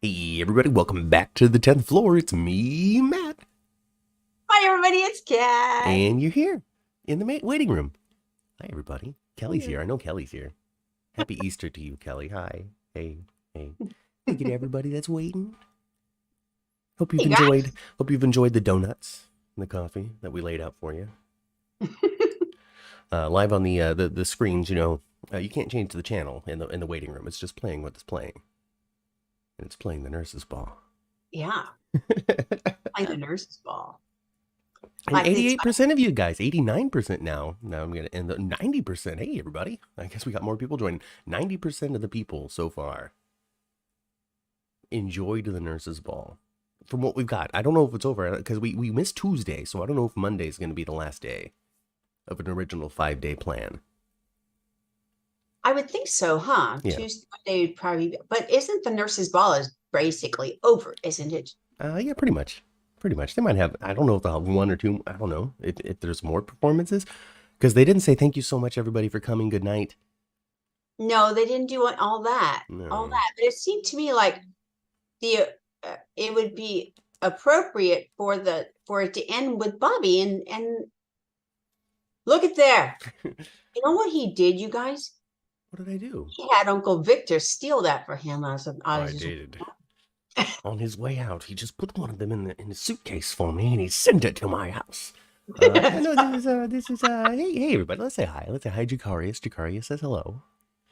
Hey everybody, welcome back to the 10th floor. It's me, Matt. Hi, everybody. It's Kat. And you're here in the waiting room. Hi everybody. Kelly's here. I know Kelly's here. Happy Easter to you, Kelly. Hi. Hey. Hey. Look at everybody that's waiting. Hope you've Hey, guys. enjoyed the donuts and the coffee that we laid out for you. Live on the screens, you can't change the channel in the waiting room. It's just playing what it's playing. And it's playing the nurse's ball. Yeah, playing the nurse's ball. And But it's 88% of you guys, 89% now. Now I'm going to end the 90%. Hey, everybody. I guess we got more people joining. 90% of the people so far enjoyed the nurse's ball. From what we've got. I don't know if it's over because we missed Tuesday, so I don't know if Monday is going to be the last day of an original 5-day plan. I would think so, huh? Yeah. Tuesday, Monday would probably, but isn't the nurse's ball is basically over, isn't it? Yeah, pretty much. Pretty much. They might have, I don't know if they'll have one or two. I don't know if there's more performances because they didn't say thank you so much, everybody, for coming. Good night. No, they didn't do all that, all No. that. But it seemed to me like the it would be appropriate for it to end with Bobby and look at there. You know what he did, you guys? What did I do? He had Uncle Victor steal that for him out I of his. did. On his way out, he just put one of them in the suitcase for me, and he sent it to my house. I know hey everybody, let's say hi. Let's say hi, Jacarius. Jacarius says hello.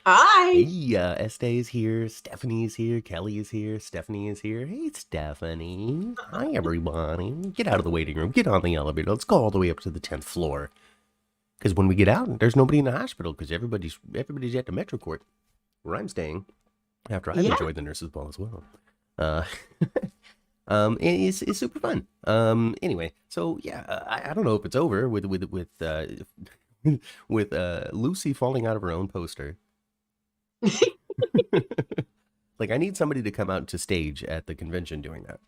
Hi. Hey, Estee is here. Stephanie is here. Kelly is here. Stephanie is here. Hey, Stephanie. Hi, everybody. Get out of the waiting room. Get on the elevator. Let's go all the way up to the 10th floor. Because when we get out, there's nobody in the hospital because everybody's at the Metro Court, where I'm staying. After I've enjoyed the nurse's ball as well. It's super fun. Anyway, so yeah, I don't know if it's over with Lucy falling out of her own poster. Like, I need somebody to come out to stage at the convention doing that.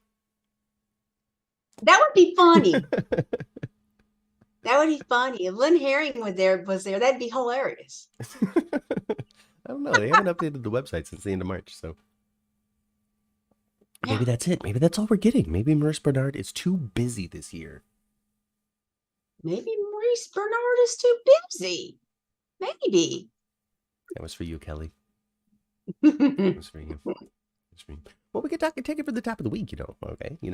That would be funny. That would be funny. If Lynn Herring was there, that'd be hilarious. I don't know. They haven't updated the website since the end of March, so maybe that's it. Maybe that's all we're getting. Maybe Maurice Bernard is too busy this year. Maybe Maurice Bernard is too busy. Maybe. That was for you, Kelly. That was for you. Well, we could take it for the top of the week, Okay, we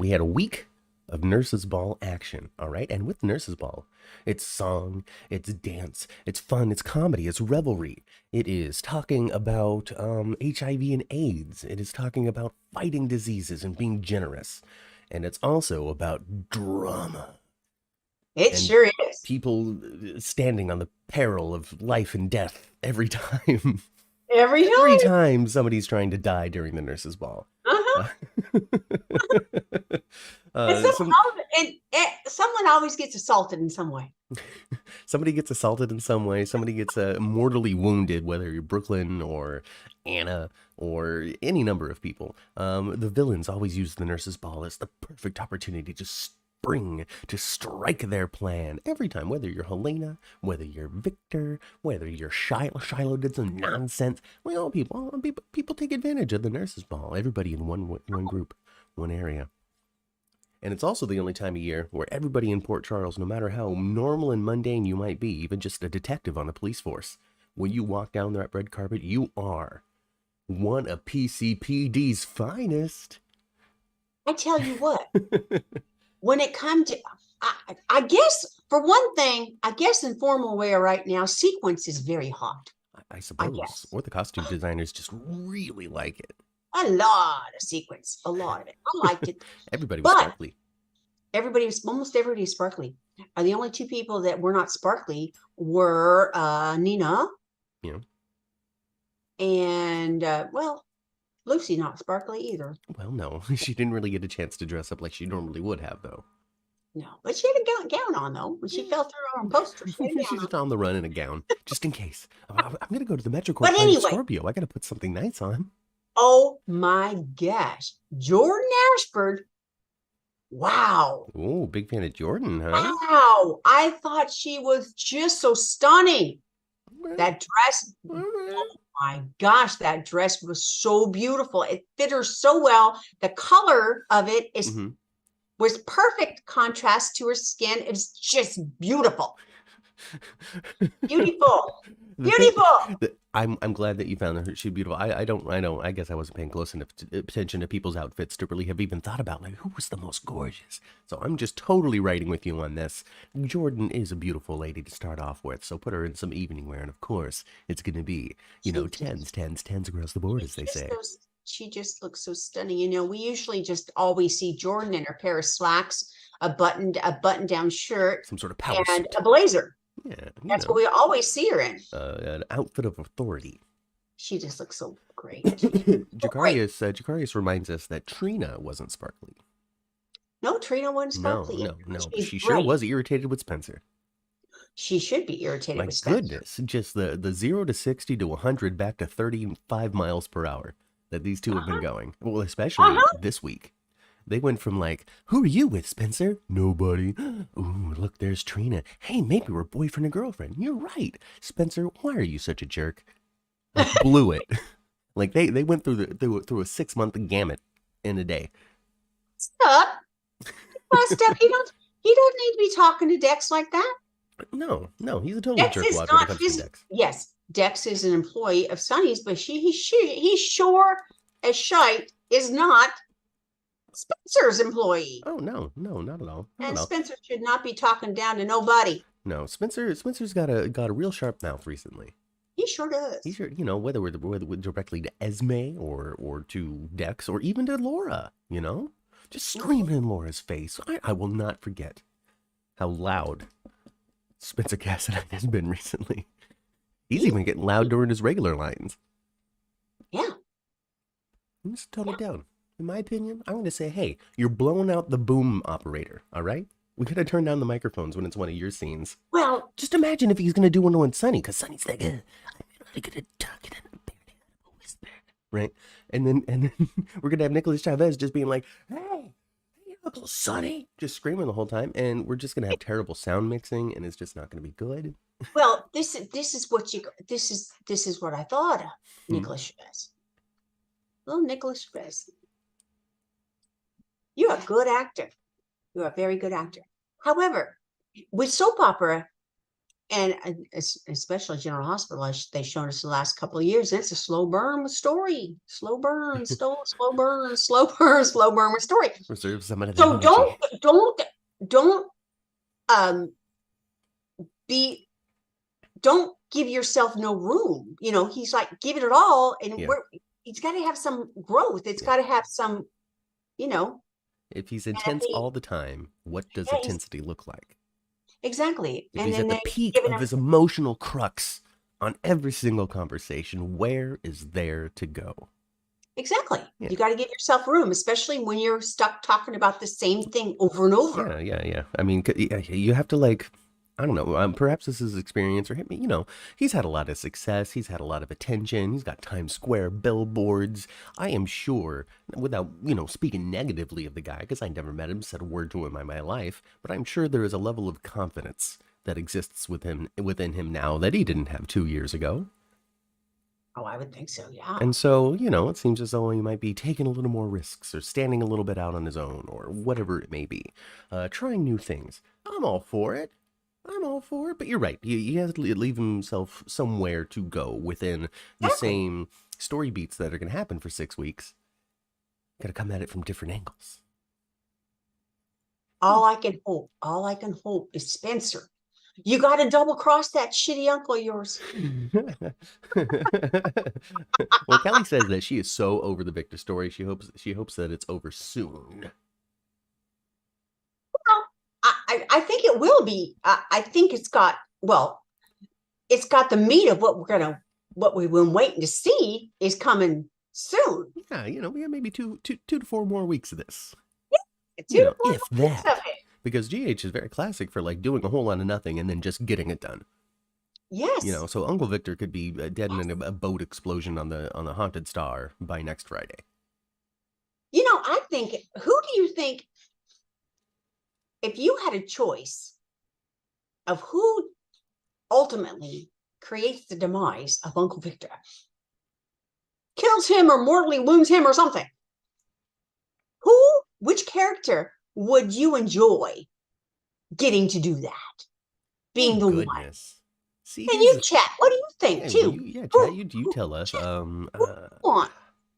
had a week of Nurse's Ball action, all right? And with Nurse's Ball, it's song, it's dance, it's fun, it's comedy, it's revelry. It is talking about HIV and AIDS. It is talking about fighting diseases and being generous. And it's also about drama. It sure is. People standing on the peril of life and death every time. Every time somebody's trying to die during the nurse's ball. Someone always gets assaulted in some way. Somebody gets assaulted in some way. Somebody gets mortally wounded, whether you're Brooklyn or Anna or any number of people. The villains always use the nurse's ball as the perfect opportunity to spring, to strike their plan every time, whether you're Helena, whether you're Victor, whether you're Shiloh. Shiloh did some nonsense. Well, people take advantage of the nurse's ball. Everybody in one group, one area. And it's also the only time of year where everybody in Port Charles, no matter how normal and mundane you might be, even just a detective on a police force, when you walk down that red carpet, you are one of PCPD's finest. I tell you what, when it comes to, I guess, for one thing, I guess in formal wear right now, sequence is very hot. I suppose. Or the costume designers just really like it. A lot of sequence, a lot of it. I liked it. Everybody was sparkly. Almost everybody was sparkly. The only two people that were not sparkly were Nina. Yeah. And, Lucy not sparkly either. Well, no. She didn't really get a chance to dress up like she normally would have, though. No, but she had a gown on, though. When she fell through her poster, she's on the run in a gown, just in case. I'm going to go to the Metro Court but anyway, Scorpio. I got to put something nice on. Oh my gosh. Jordan Ashford. Wow. Oh, big fan of Jordan, huh? Wow. I thought she was just so stunning. That dress. Oh my gosh, that dress was so beautiful. It fit her so well. The color of it was perfect contrast to her skin. It was just beautiful. Beautiful. The thing Beautiful. that I'm glad that you found her she's beautiful. I guess I wasn't paying close enough attention to people's outfits to really have even thought about like who was the most gorgeous. So I'm just totally riding with you on this. Jordan is a beautiful lady to start off with, so put her in some evening wear, and of course it's gonna be tens across the board, as they say. She just looks so stunning. You know, we usually just always see Jordan in her pair of slacks, a button down shirt, Some sort of power and suit. a blazer. Yeah, That's what we always see her in. An outfit of authority. She just looks so great. Jacarius reminds us that Trina wasn't sparkly. No, Trina wasn't No, sparkly. no. But She's she sure bright. was irritated with Spencer. She should be irritated My with Spencer. goodness, just the 0 to 60 to 100 back to 35 miles per hour that these two have been going. Well, especially this week. They went from like, who are you with, Spencer? Nobody. Ooh, look, there's Trina. Hey, maybe we're boyfriend and girlfriend. You're right. Spencer, why are you such a jerk? Like, blew it. Like they went through through a 6-month gamut in a day. Stop. Step. He don't need to be talking to Dex like that. No, he's a total Dex jerkwad is when it not comes his. to Dex. Yes, Dex is an employee of Sonny's, but he sure as shite is not Spencer's employee. Oh no, not at all. And Spencer should not be talking down to nobody. No, Spencer's got a real sharp mouth recently. He sure does. He sure, whether we're directly to Esme or to Dex or even to Laura, just screaming in Laura's face. I will not forget how loud Spencer Cassidy has been recently. He's even getting loud during his regular lines. Yeah. Let's tone it down. In my opinion, I'm going to say, hey, you're blowing out the boom operator, all right? We got to turn down the microphones when it's one of your scenes. Well, just imagine if he's going to do one on Sunny, because Sunny's like, I'm really good at talking and barely a whisper, right? And then we're going to have Nicholas Chavez just being like, hey, Uncle Sonny, just screaming the whole time, and we're just going to have terrible sound mixing, and it's just not going to be good. Well, this is what I thought of Nicholas Chavez. Little Nicholas Chavez. You're a good actor. You're a very good actor. However, with soap opera, and especially General Hospital, they've shown us the last couple of years, it's a slow burn story. Slow burn, slow burn with story. Reserve some of that so energy. Don't give yourself no room. He's like, give it all, and it's got to have some growth. It's got to have some, If he's intense all the time, what does intensity look like? Exactly. If he's at the peak of his emotional crux on every single conversation, where is there to go? Exactly. Yeah. You got to give yourself room, especially when you're stuck talking about the same thing over and over. Yeah. I mean, you have to I don't know, perhaps this is experience or he's had a lot of success. He's had a lot of attention. He's got Times Square billboards. I am sure, without, speaking negatively of the guy, because I never met him, said a word to him in my life, but I'm sure there is a level of confidence that exists within him now that he didn't have 2 years ago. Oh, I would think so, yeah. And so, it seems as though he might be taking a little more risks or standing a little bit out on his own or whatever it may be. Trying new things. I'm all for it. But you're right. He has to leave himself somewhere to go within the same story beats that are going to happen for 6 weeks. Got to come at it from different angles. All I can hope is Spencer. You got to double cross that shitty uncle of yours. Well, Kelly says that she is so over the Victor story. She hopes that it's over soon. I think it will be. I think it's got the meat of what we've been waiting to see is coming soon. Yeah, we have maybe two to 4 more weeks of this. Yeah, if that. Because GH is very classic for doing a whole lot of nothing and then just getting it done. Yes. So Uncle Victor could be dead in a boat explosion on the Haunted Star by next Friday. I think, who do you think, if you had a choice of who ultimately creates the demise of Uncle Victor, kills him or mortally wounds him or something. Which character would you enjoy getting to do that? Being the one. Goodness. See, And here's you the chat. What do you think yeah, too? chat. You tell us. Who want?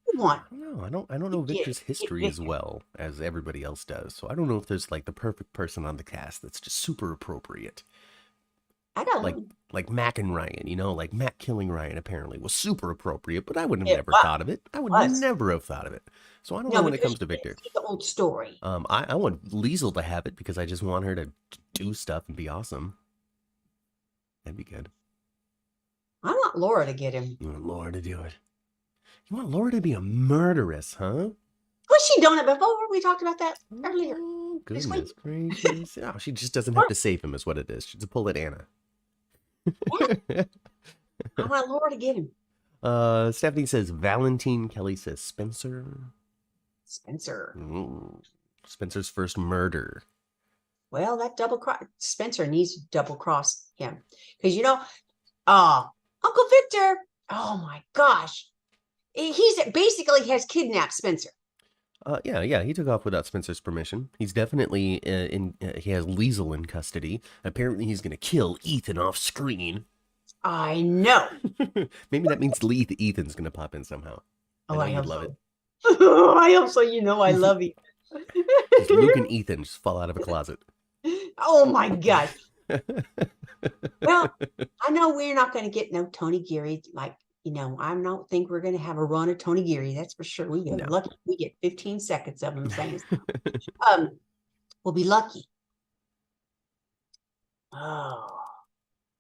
Who want I don't know. I don't to know Victor's get history as Victor? well as everybody else does. So I don't know if there's like the perfect person on the cast that's just super appropriate. I got a Like little. like Mac and Ryan, like Mac killing Ryan apparently was super appropriate, but I would have It never thought of it. I would was. never have thought of it. So I don't know No, when it because comes to you didn't Victor. see the old story. I want Liesel to have it because I just want her to do stuff and be awesome. That'd be good. I want Laura to get him. You want Laura to do it. You want Laura to be a murderess, huh? Was she done it before? We talked about that earlier Oh, this week. goodness gracious. Oh, she just doesn't have to save him is what it is. She's a pull at Anna. I want Laura to get him. Stephanie says Valentine. Kelly says Spencer. Spencer. Spencer's first murder. Well, that double cross. Spencer needs to double cross him. Because, Uncle Victor, oh my gosh. He's basically has kidnapped Spencer. Yeah, he took off without Spencer's permission. He's definitely he has Liesel in custody. Apparently he's going to kill Ethan off screen. I know. Maybe that means Ethan's going to pop in somehow. Oh, I you'd hope love so. it. I hope so. I love you. Just Luke and Ethan just fall out of a closet. Oh my gosh. Well, I know we're not going to get no Tony Geary. Like, I don't think we're going to have a run of Tony Geary. That's for sure. We get lucky. We get 15 seconds of him saying stuff. We'll be lucky. Oh,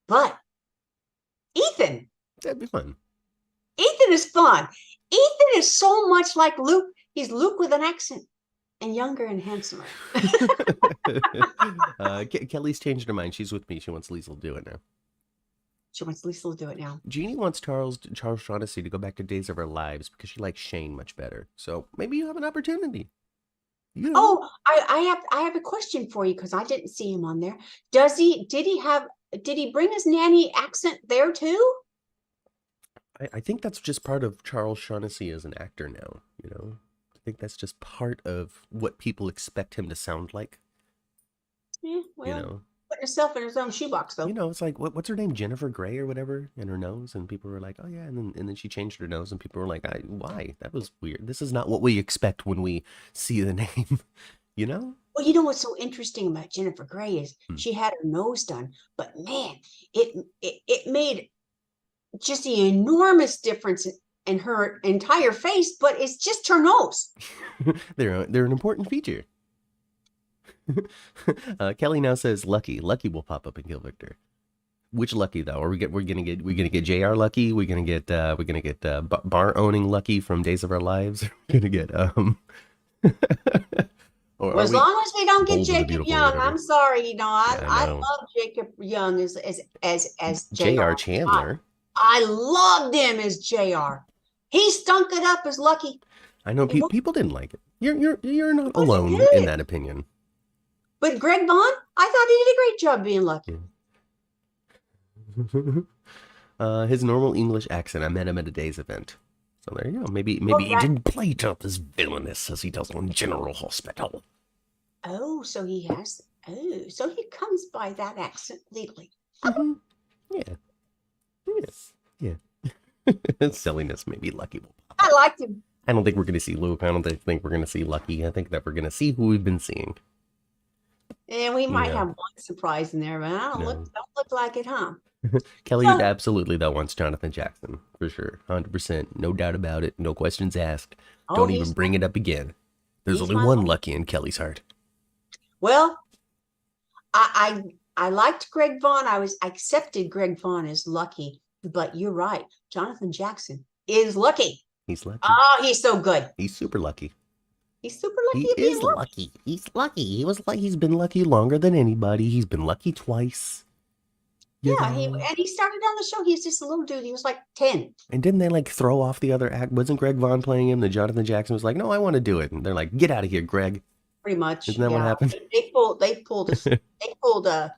but Ethan. That'd be fun. Ethan is fun. Ethan is so much like Luke. He's Luke with an accent and younger and handsomer. Kelly's changed her mind. She's with me. She wants Liesel to do it now. She wants Liesel to do it now. Jeannie wants Charles Shaughnessy to go back to Days of Our Lives because she likes Shane much better. So maybe you have an opportunity. Oh, I have a question for you because I didn't see him on there. Did he bring his nanny accent there too? I think that's just part of Charles Shaughnessy as an actor now, I think that's just part of what people expect him to sound like. Yeah, well, putting herself in his own shoebox, though. It's like, what's her name? Jennifer Grey or whatever, and her nose, and people were like, oh yeah, and then she changed her nose, and people were like, why? That was weird. This is not what we expect when we see the name, Well, you know what's so interesting about Jennifer Grey is she had her nose done, but man, it made just the enormous difference in her entire face, but it's just her nose. They're an important feature. Kelly now says Lucky. Lucky will pop up and kill Victor. Which Lucky though? We're gonna get JR Lucky. We're gonna get bar owning Lucky from Days of Our Lives. We're gonna get Well, as long as we don't get Jacob Young, I'm sorry. I love Jacob Young as JR Chandler. I loved him as JR. He stunk it up as Lucky. I know people didn't like it. You're not alone in that opinion. But Greg Vaughn, I thought he did a great job being Lucky. His normal English accent. I met him at a Days event. So there you go. Maybe he didn't play it up as villainous as he does on General Hospital. Oh, so he has. Oh, so he comes by that accent legally. Mm-hmm. Yeah. Yes. Yeah. Silliness. Maybe Lucky will pop. I liked him. I don't think we're going to see Luke. I don't think we're going to see Lucky. I think that we're going to see who we've been seeing. And we might have one surprise in there, but I don't look like it, huh? Kelly absolutely though wants Jonathan Jackson for sure, 100%, no doubt about it, no questions asked. Don't even bring it up again. There's only one Lucky in Kelly's heart. Well, I liked Greg Vaughn. I accepted Greg Vaughn as Lucky, but you're right. Jonathan Jackson is Lucky. He's lucky. Oh, he's so good. He's super lucky. He's super lucky. He is lucky. He's lucky. He's been lucky longer than anybody. He's been lucky twice. Yeah, he started on the show. He's just a little dude. He was like 10. And didn't they like throw off the other act? Wasn't Greg Vaughn playing him? The Jonathan Jackson was like, no, I want to do it. And they're like, get out of here, Greg. Pretty much. Isn't that what happened? They pulled a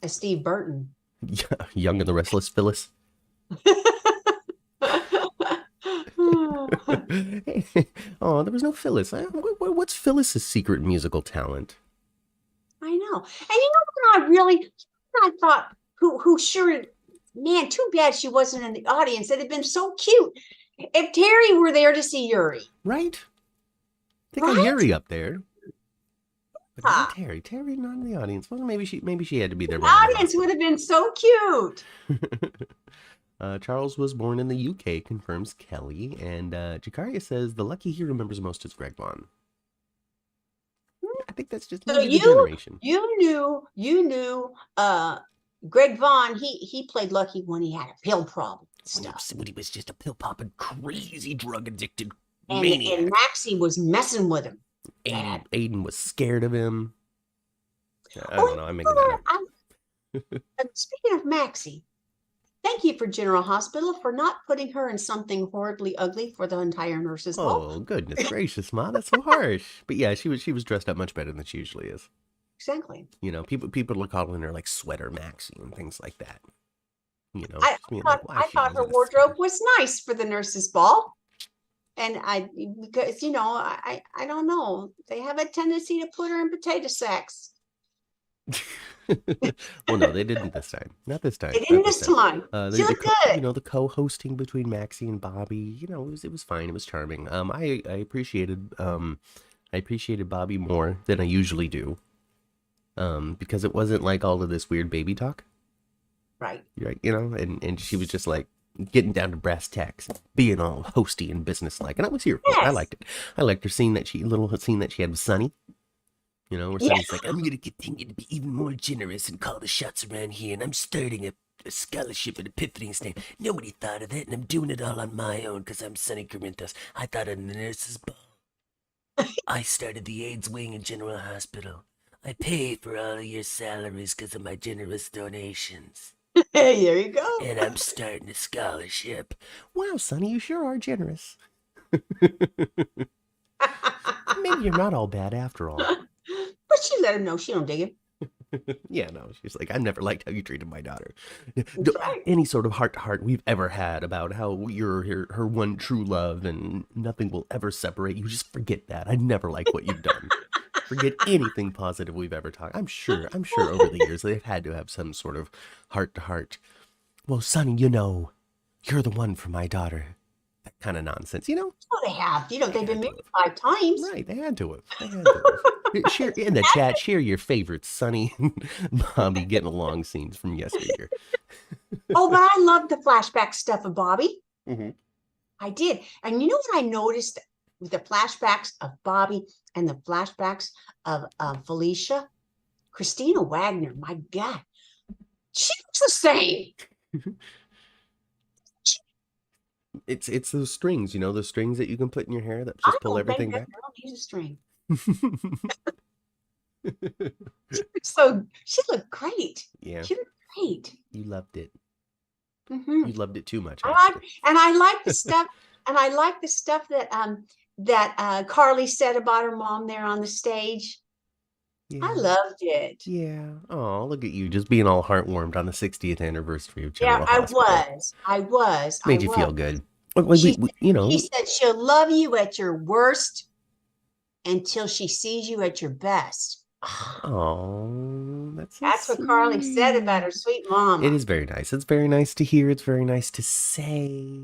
Steve Burton. Yeah, Young and the Restless Phyllis. Oh, there was no Phyllis. What's Phyllis's secret musical talent? I know. And you know what I thought, who sure, man, too bad she wasn't in the audience. It'd have been so cute if Terry were there to see Yuri. Right? They got Right? Yuri up there, but no Ah, Terry. Terry not in the audience. Well, maybe she had to be the there running the audience would have been so cute. hospital. Charles was born in the UK, confirms Kelly, and Jakaria says the lucky he remembers most is Greg Vaughn. I think that's just So maybe the generation. you knew Greg Vaughn, he played Lucky when he had a pill problem stuff. When he was just a pill popping, crazy drug addicted And maniac. Maxie was messing with him. Aiden was scared of him. I Oh, don't know. I'm making that up. speaking of Maxie, thank you for General Hospital for not putting her in something horribly ugly for the entire nurses' ball. Oh, goodness gracious, Ma, that's so harsh. But yeah, she was dressed up much better than she usually is. Exactly. You know, people are calling her like Sweater Maxie and things like that. You know, I being thought, like, why she her wasn't a wardrobe sweater? was nice for the nurses' ball. And because I don't know, they have a tendency to put her in potato sacks. Well, no, they didn't this time. Not this time. They didn't this time. She looked good. The co-hosting between Maxie and Bobby, it was fine. It was charming. I appreciated Bobby more than I usually do. Because it wasn't like all of this weird baby talk. Right. Right, and she was just like getting down to brass tacks, being all hosty and businesslike, and I was here for it. I Yes. liked it. I liked her scene little scene that she had with Sonny. Where Yes. Sonny's like, I'm gonna continue to be even more generous and call the shots around here, and I'm starting a scholarship at Epiphany's name. Nobody thought of that, and I'm doing it all on my own because I'm Sonny Corinthos. I thought of the nurses' ball. I started the AIDS wing in General Hospital. I pay for all of your salaries because of my generous donations. There you go. And I'm starting a scholarship. Wow, Sonny, you sure are generous. Maybe you're not all bad after all. But she let him know she don't dig him. Yeah, no, she's like, I've never liked how you treated my daughter. That's right. Any sort of heart-to-heart we've ever had about how you're her one true love and nothing will ever separate you, just forget that. I never like what you've done. Forget anything positive we've ever talked. I'm sure over the years they've had to have some sort of heart-to-heart. Well, Sonny, you're the one for my daughter. That kind of nonsense, Oh, they have. They've been married 5 times. Right, they had to have. Share in the chat. Share your favorites, Sonny and Bobby getting along scenes from yesteryear. Oh, but I loved the flashback stuff of Bobby. Mm-hmm. I did. And you know what I noticed with the flashbacks of Bobby and the flashbacks of Felicia? Christina Wagner, my God, she looks the same. It's those strings, those strings that you can put in your hair that just pull everything back. I don't use a string. Yeah, She looked great. She looked great. you loved it. Mm-hmm. You loved it too much. I like the stuff, that Carly said about her mom there on the stage. Yeah. I loved it. Yeah. Oh, look at you, just being all heartwarmed on the 60th anniversary of General Yeah, Hospital. I was. Made you feel good. She said she'll love you at your worst until she sees you at your best. Oh, that's what Carly said about her sweet mama. It is very nice. It's very nice to hear. It's very nice to say.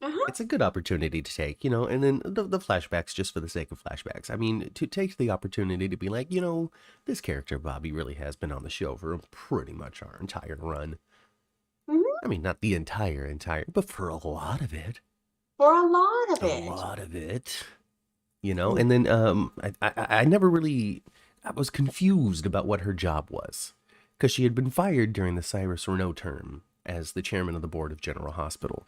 Uh-huh. It's a good opportunity to take, and then the flashbacks just for the sake of flashbacks. I mean, to take the opportunity to be like, this character Bobby really has been on the show for pretty much our entire run. Mm-hmm. I mean, not the entire, but for a lot of it. For a lot of it. And then I never really, I was confused about what her job was, because she had been fired during the Cyrus Renault term as the chairman of the board of General Hospital.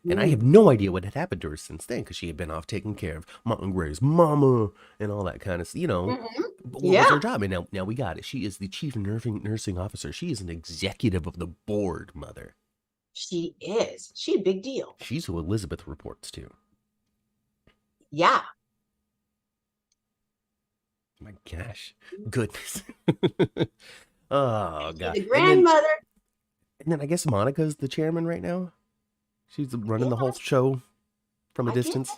And I have no idea what had happened to her since then, because she had been off taking care of Martin Gray's mama and all that kind of, Mm-hmm. But what was her job? And now we got it. She is the chief nursing officer. She is an executive of the board, mother. She is. She's a big deal. She's who Elizabeth reports to. Yeah. My gosh. Goodness. Oh, God. The grandmother. And then I guess Monica's the chairman right now. She's running the whole show from a distance.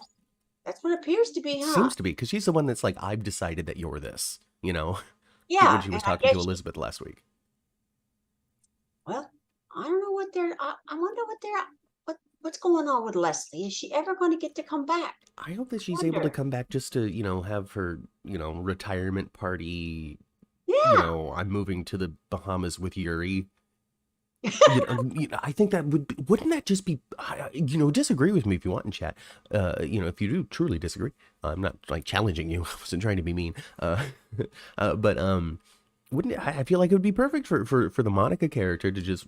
That's what it appears to be, It huh? seems to be, because she's the one that's like, I've decided that you're this, you know, when Yeah, she was and I talking to guess she. Elizabeth last week. Well, I don't know what they're. I wonder what they're. What's going on with Leslie? Is she ever going to get to come back? I hope that she's able to Wonder. come back just to, have her, retirement party. Yeah. I'm moving to the Bahamas with Yuri. I think that wouldn't that just be, disagree with me if you want in chat. If you do truly disagree, I'm not like challenging you. I wasn't trying to be mean. But wouldn't it, I feel like it would be perfect for the Monica character to just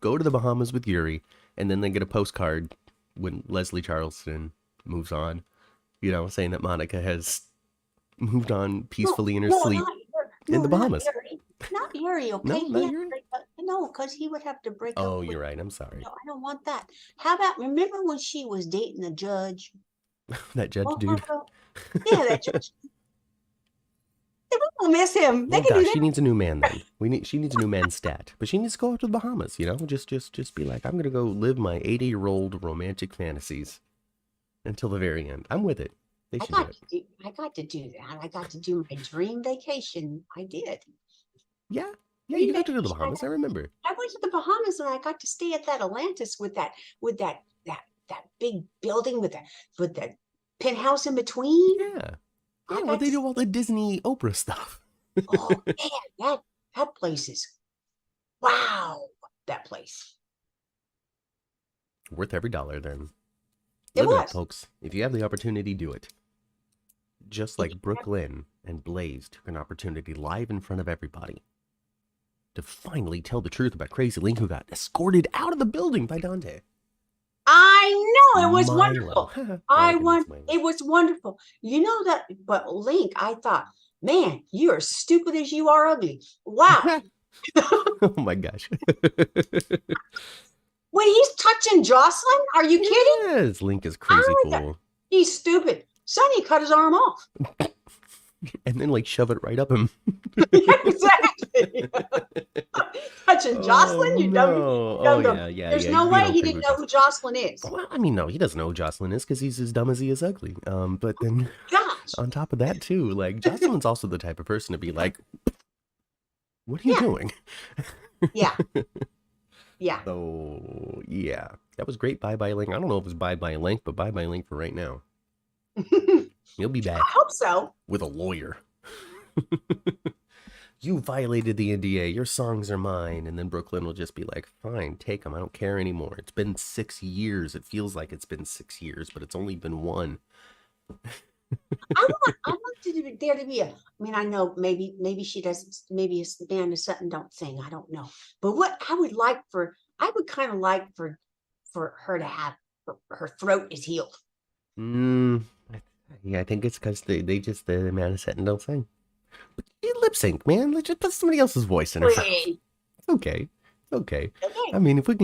go to the Bahamas with Yuri, and then they get a postcard when Leslie Charleston moves on, saying that Monica has moved on No, peacefully in her no, sleep not Yuri. in No, the not Bahamas. Yuri. Not Yuri. Okay, No, he not had to Yuri. break up. No, because he would have to break up Oh, with. you're right. I'm sorry. No, I don't want that. How about remember when she was dating the judge? That judge Oh, dude. yeah, that judge. They will miss him. They Well, can do gosh, she that. needs a new man then. She needs a new man stat. But she needs to go out to the Bahamas, Just be like, I'm gonna go live my 80-year-old romantic fantasies until the very end. I'm with it. They should do it. I got to do that. I got to do my dream vacation. I did. Yeah. Yeah, Dream you got to go to the vacation. Bahamas. I remember. I went to the Bahamas and I got to stay at that Atlantis with that big building with that penthouse in between. Yeah. I Yeah, well, got they to. do all the Disney Oprah stuff. Oh man, that place is wow. That place. Worth every dollar then. It Live it up, was. folks. If you have the opportunity, do it. Just If like Brooklyn and Blaze took an opportunity live in front of everybody to finally tell the truth about Crazy Link, who got escorted out of the building by Dante. I know it was Milo. wonderful. Monica needs Milo. It was wonderful. You know that, but Link, I thought, man, you're as stupid as you are ugly. Wow. Oh my gosh. When he's touching Jocelyn, are you kidding? Yes, Link is crazy cool. He's stupid. Sonny cut his arm off. And then like shove it right up him. Exactly. Touching Jocelyn, you no. don't Oh yeah. There's no way he didn't know who Jocelyn is. Well, I mean, no, he doesn't know who Jocelyn is because he's as dumb as he is ugly. But then Gosh. on top of that too, like Jocelyn's also the type of person to be like, "What are you doing?" Yeah. Yeah. So yeah, that was great. Bye bye Link. I don't know if it's bye bye Link, but bye bye Link for right now. He'll be back. I hope so. With a lawyer. You violated the NDA. Your songs are mine. And then Brooklyn will just be like, fine, take them. I don't care anymore. It's been 6 years. It feels like it's been 6 years, but it's only been 1. I want there to be a. I mean, I know maybe she doesn't. Maybe it's Band of Sutton don't sing. I don't know. But what I would kind of like for her to have her throat is healed. Yeah, I think it's because they just the man of Sutton don't sing. But you lip sync, man. Let's just put somebody else's voice in her mouth. It's okay. Okay. I mean, if we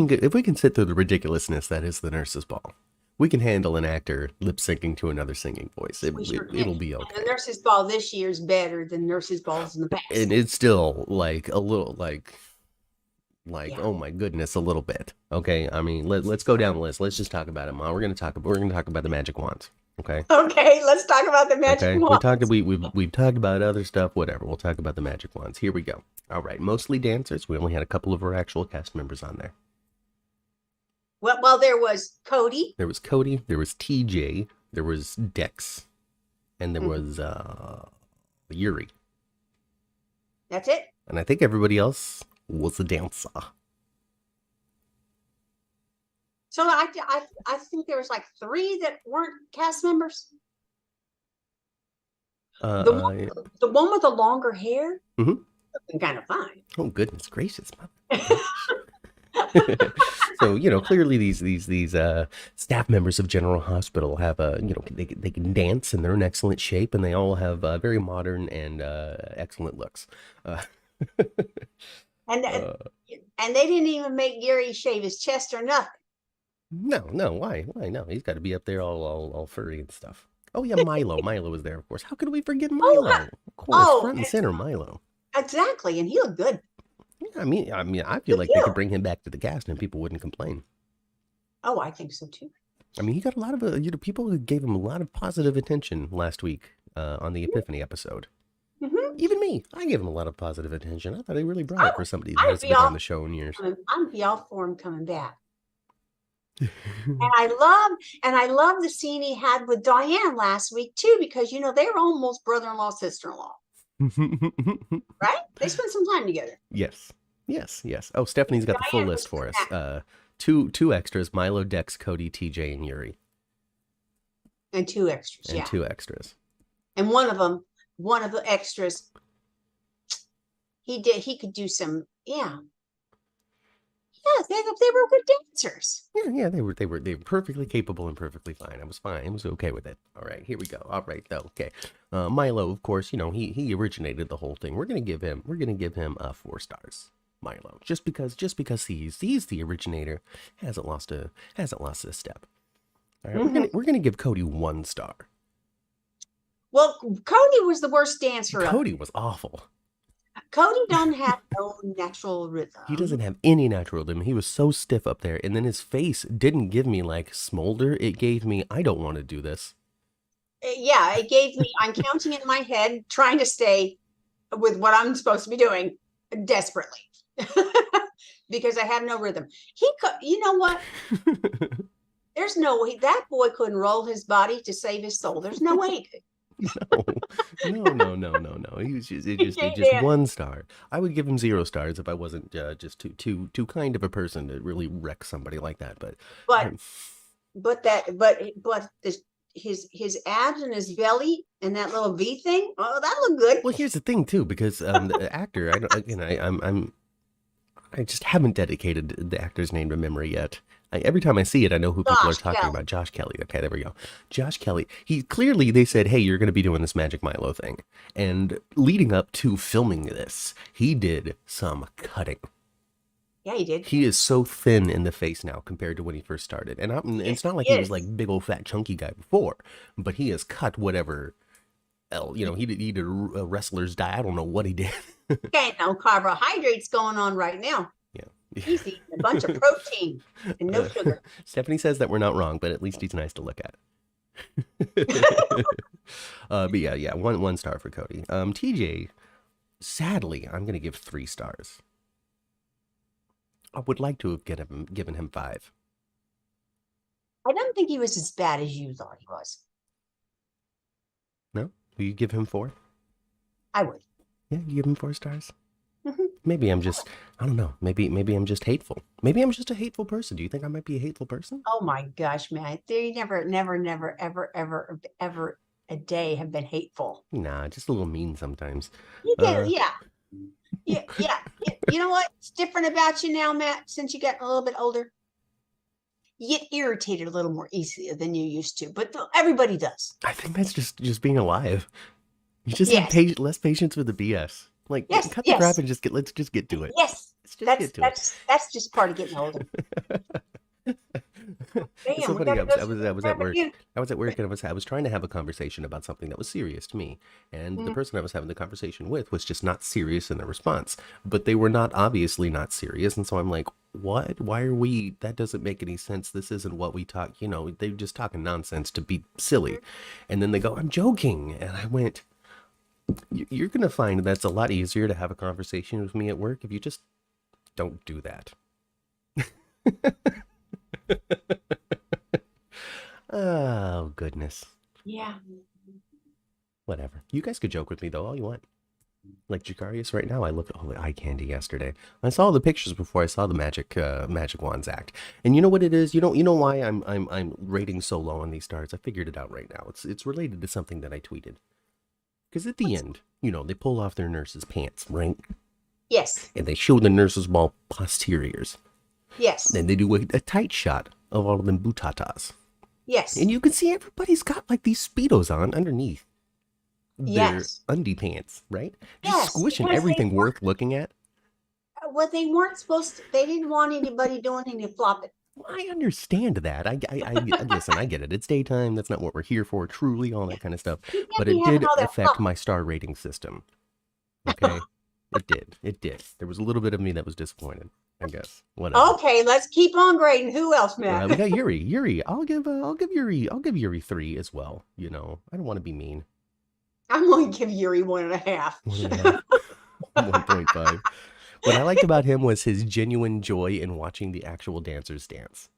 can sit through the ridiculousness that is the Nurse's Ball, we can handle an actor lip syncing to another singing voice. It'll be okay. And the Nurse's Ball this year is better than Nurse's Balls in the past. And it's still like a little yeah. Oh my goodness, a little bit. Okay, I mean, let's go down the list. Let's just talk about it, Ma. We're gonna talk about the magic wands. Okay. Okay, let's talk about the magic wands. We've talked about other stuff. Whatever. We'll talk about the magic wands. Here we go. All right, mostly dancers. We only had a couple of our actual cast members on there. Well, there was Cody. There was TJ. There was Dex, and there was Yuri. That's it. And I think everybody else was a dancer. So I think there was like 3 that weren't cast members. The one with the longer hair, looking kind of fine. Oh goodness gracious! So clearly these staff members of General Hospital have they can dance and they're in excellent shape, and they all have very modern and excellent looks. And they didn't even make Gary shave his chest or nothing. No, why? No, he's got to be up there all furry and stuff. Oh yeah, Milo was there, of course. How could we forget Milo? Of course, front and center, Milo. Exactly, and he looked good. Yeah, I mean, I feel like they could bring him back to the cast and people wouldn't complain. Oh, I think so too. I mean, he got a lot of people who gave him a lot of positive attention last week on the Epiphany episode. Mm-hmm. Even me, I gave him a lot of positive attention. I thought he really brought it for somebody that I'd hasn't be been on all the show in years. I'd be all for him coming back. And I love the scene he had with Diane last week too, because they're almost brother-in-law, sister-in-law, right? They spent some time together. Yes, yes, yes. Oh, Stephanie's got the full Diane list was for us. back. Two extras: Milo, Dex, Cody, TJ, and Yuri, And two extras, and yeah. two extras. And one of the extras, he could do some, yeah. Yeah, they were good dancers. Yeah, they were perfectly capable and perfectly fine. I was fine. I was okay with it. All right, here we go. All right, though. Okay, Milo, of course, he originated the whole thing. We're gonna give him 4 stars. Milo, just because he's the originator, hasn't lost a step. All right, we're gonna give Cody 1 star. Well, Cody was the worst dancer. Cody was awful. Cody don't have no natural rhythm. He doesn't have any natural rhythm. He was so stiff up there, and then his face didn't give me like smolder. It gave me, I don't want to do this. Yeah, it gave me, I'm counting in my head, trying to stay with what I'm supposed to be doing desperately because I have no rhythm. You know what? There's no way that boy couldn't roll his body to save his soul. There's no way he could. No. He was just 1 star. I would give him 0 stars if I wasn't just too kind of a person to really wreck somebody like that. His abs and his belly and that little V thing, oh, that looked good. Well, here's the thing too, because the actor, I just haven't dedicated the actor's name to memory yet. Every time I see it, I know who people are talking about. Josh Kelly. Okay, there we go. Josh Kelly. They said, hey, you're going to be doing this Magic Milo thing. And leading up to filming this, he did some cutting. Yeah, he did. He is so thin in the face now compared to when he first started. And it's not like he was like big old fat chunky guy before, but he has cut whatever else. He did a wrestler's diet. I don't know what he did. Okay, no carbohydrates going on right now. He's eating a bunch of protein and no sugar. Stephanie says that we're not wrong, but at least he's nice to look at. But yeah, one star for Cody. TJ, sadly, I'm gonna give 3 stars. I would like to have given him 5. I don't think he was as bad as you thought he was. No? Will you give him 4? I would. Yeah, you give him 4 stars? Maybe I'm just, I don't know. Maybe I'm just hateful. Maybe I'm just a hateful person. Do you think I might be a hateful person? Oh my gosh, man. They never, ever a day have been hateful. Nah, just a little mean sometimes. Yeah. You know what? It's different about you now, Matt, since you got a little bit older. You get irritated a little more easily than you used to, but everybody does. I think that's just being alive. You just have less patience with the BS. Like, cut the crap and let's just get to it. Yes, that's just part of getting older. It's so funny. I was at work. And I was trying to have a conversation about something that was serious to me, and the person I was having the conversation with was just not serious in their response. But they were obviously not serious, and so I'm like, "What? Why are we? That doesn't make any sense. This isn't what we talk. They're just talking nonsense to be silly." And then they go, "I'm joking," and I went, "You're gonna find that's a lot easier to have a conversation with me at work if you just don't do that." Oh, goodness. Yeah. Whatever. You guys could joke with me, though, all you want. Like Jacarius right now, I looked at all the eye candy yesterday. I saw the pictures before I saw the Magic Wands act. And you know what it is? You know why I'm rating so low on these stars? I figured it out right now. It's related to something that I tweeted. Because at the end, they pull off their nurse's pants, right? Yes. And they show the nurse's ball posteriors. Yes. Then they do a tight shot of all of them butatas. Yes. And you can see everybody's got like these Speedos on underneath their undie pants, right? Just squishing everything worth looking at. Well, they weren't supposed to, they didn't want anybody doing any flopping. Well, I understand that. I listen, I get it. It's daytime. That's not what we're here for, truly, all that kind of stuff. But it did affect my star rating system. Okay? It did. There was a little bit of me that was disappointed. I guess. Whatever. Okay, let's keep on grading. Who else, Matt? We got Yuri. Yuri, I'll give Yuri 3 as well. You know, I don't want to be mean. I'm going to give Yuri 1.5. 1.5, 1.5. What I liked about him was his genuine joy in watching the actual dancers dance.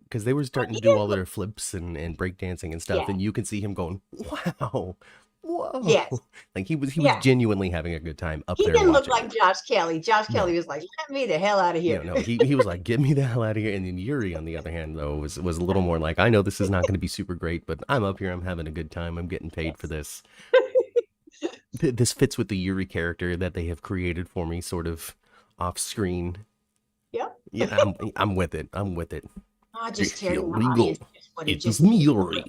Because they were starting to do all their flips and break dancing and stuff, Yeah. and you can see him going, "Wow, whoa!" Yes. Like he was Yeah. genuinely having a good time up He there didn't look watching like it. Josh Kelly. Josh No. Kelly was like, "Let me the hell out of here." No, he was like, "Get me the hell out of here!" And then Yuri, on the other hand, though, was a little more like, "I know this is not going to be super great, but I'm up here. I'm having a good time. I'm getting paid for this. This fits with the Yuri character that they have created for me, sort of off screen." Yep. Yeah, I'm with it. I'm with it. I just Terry Feel in the legal. audience would have It's just me, Yuri.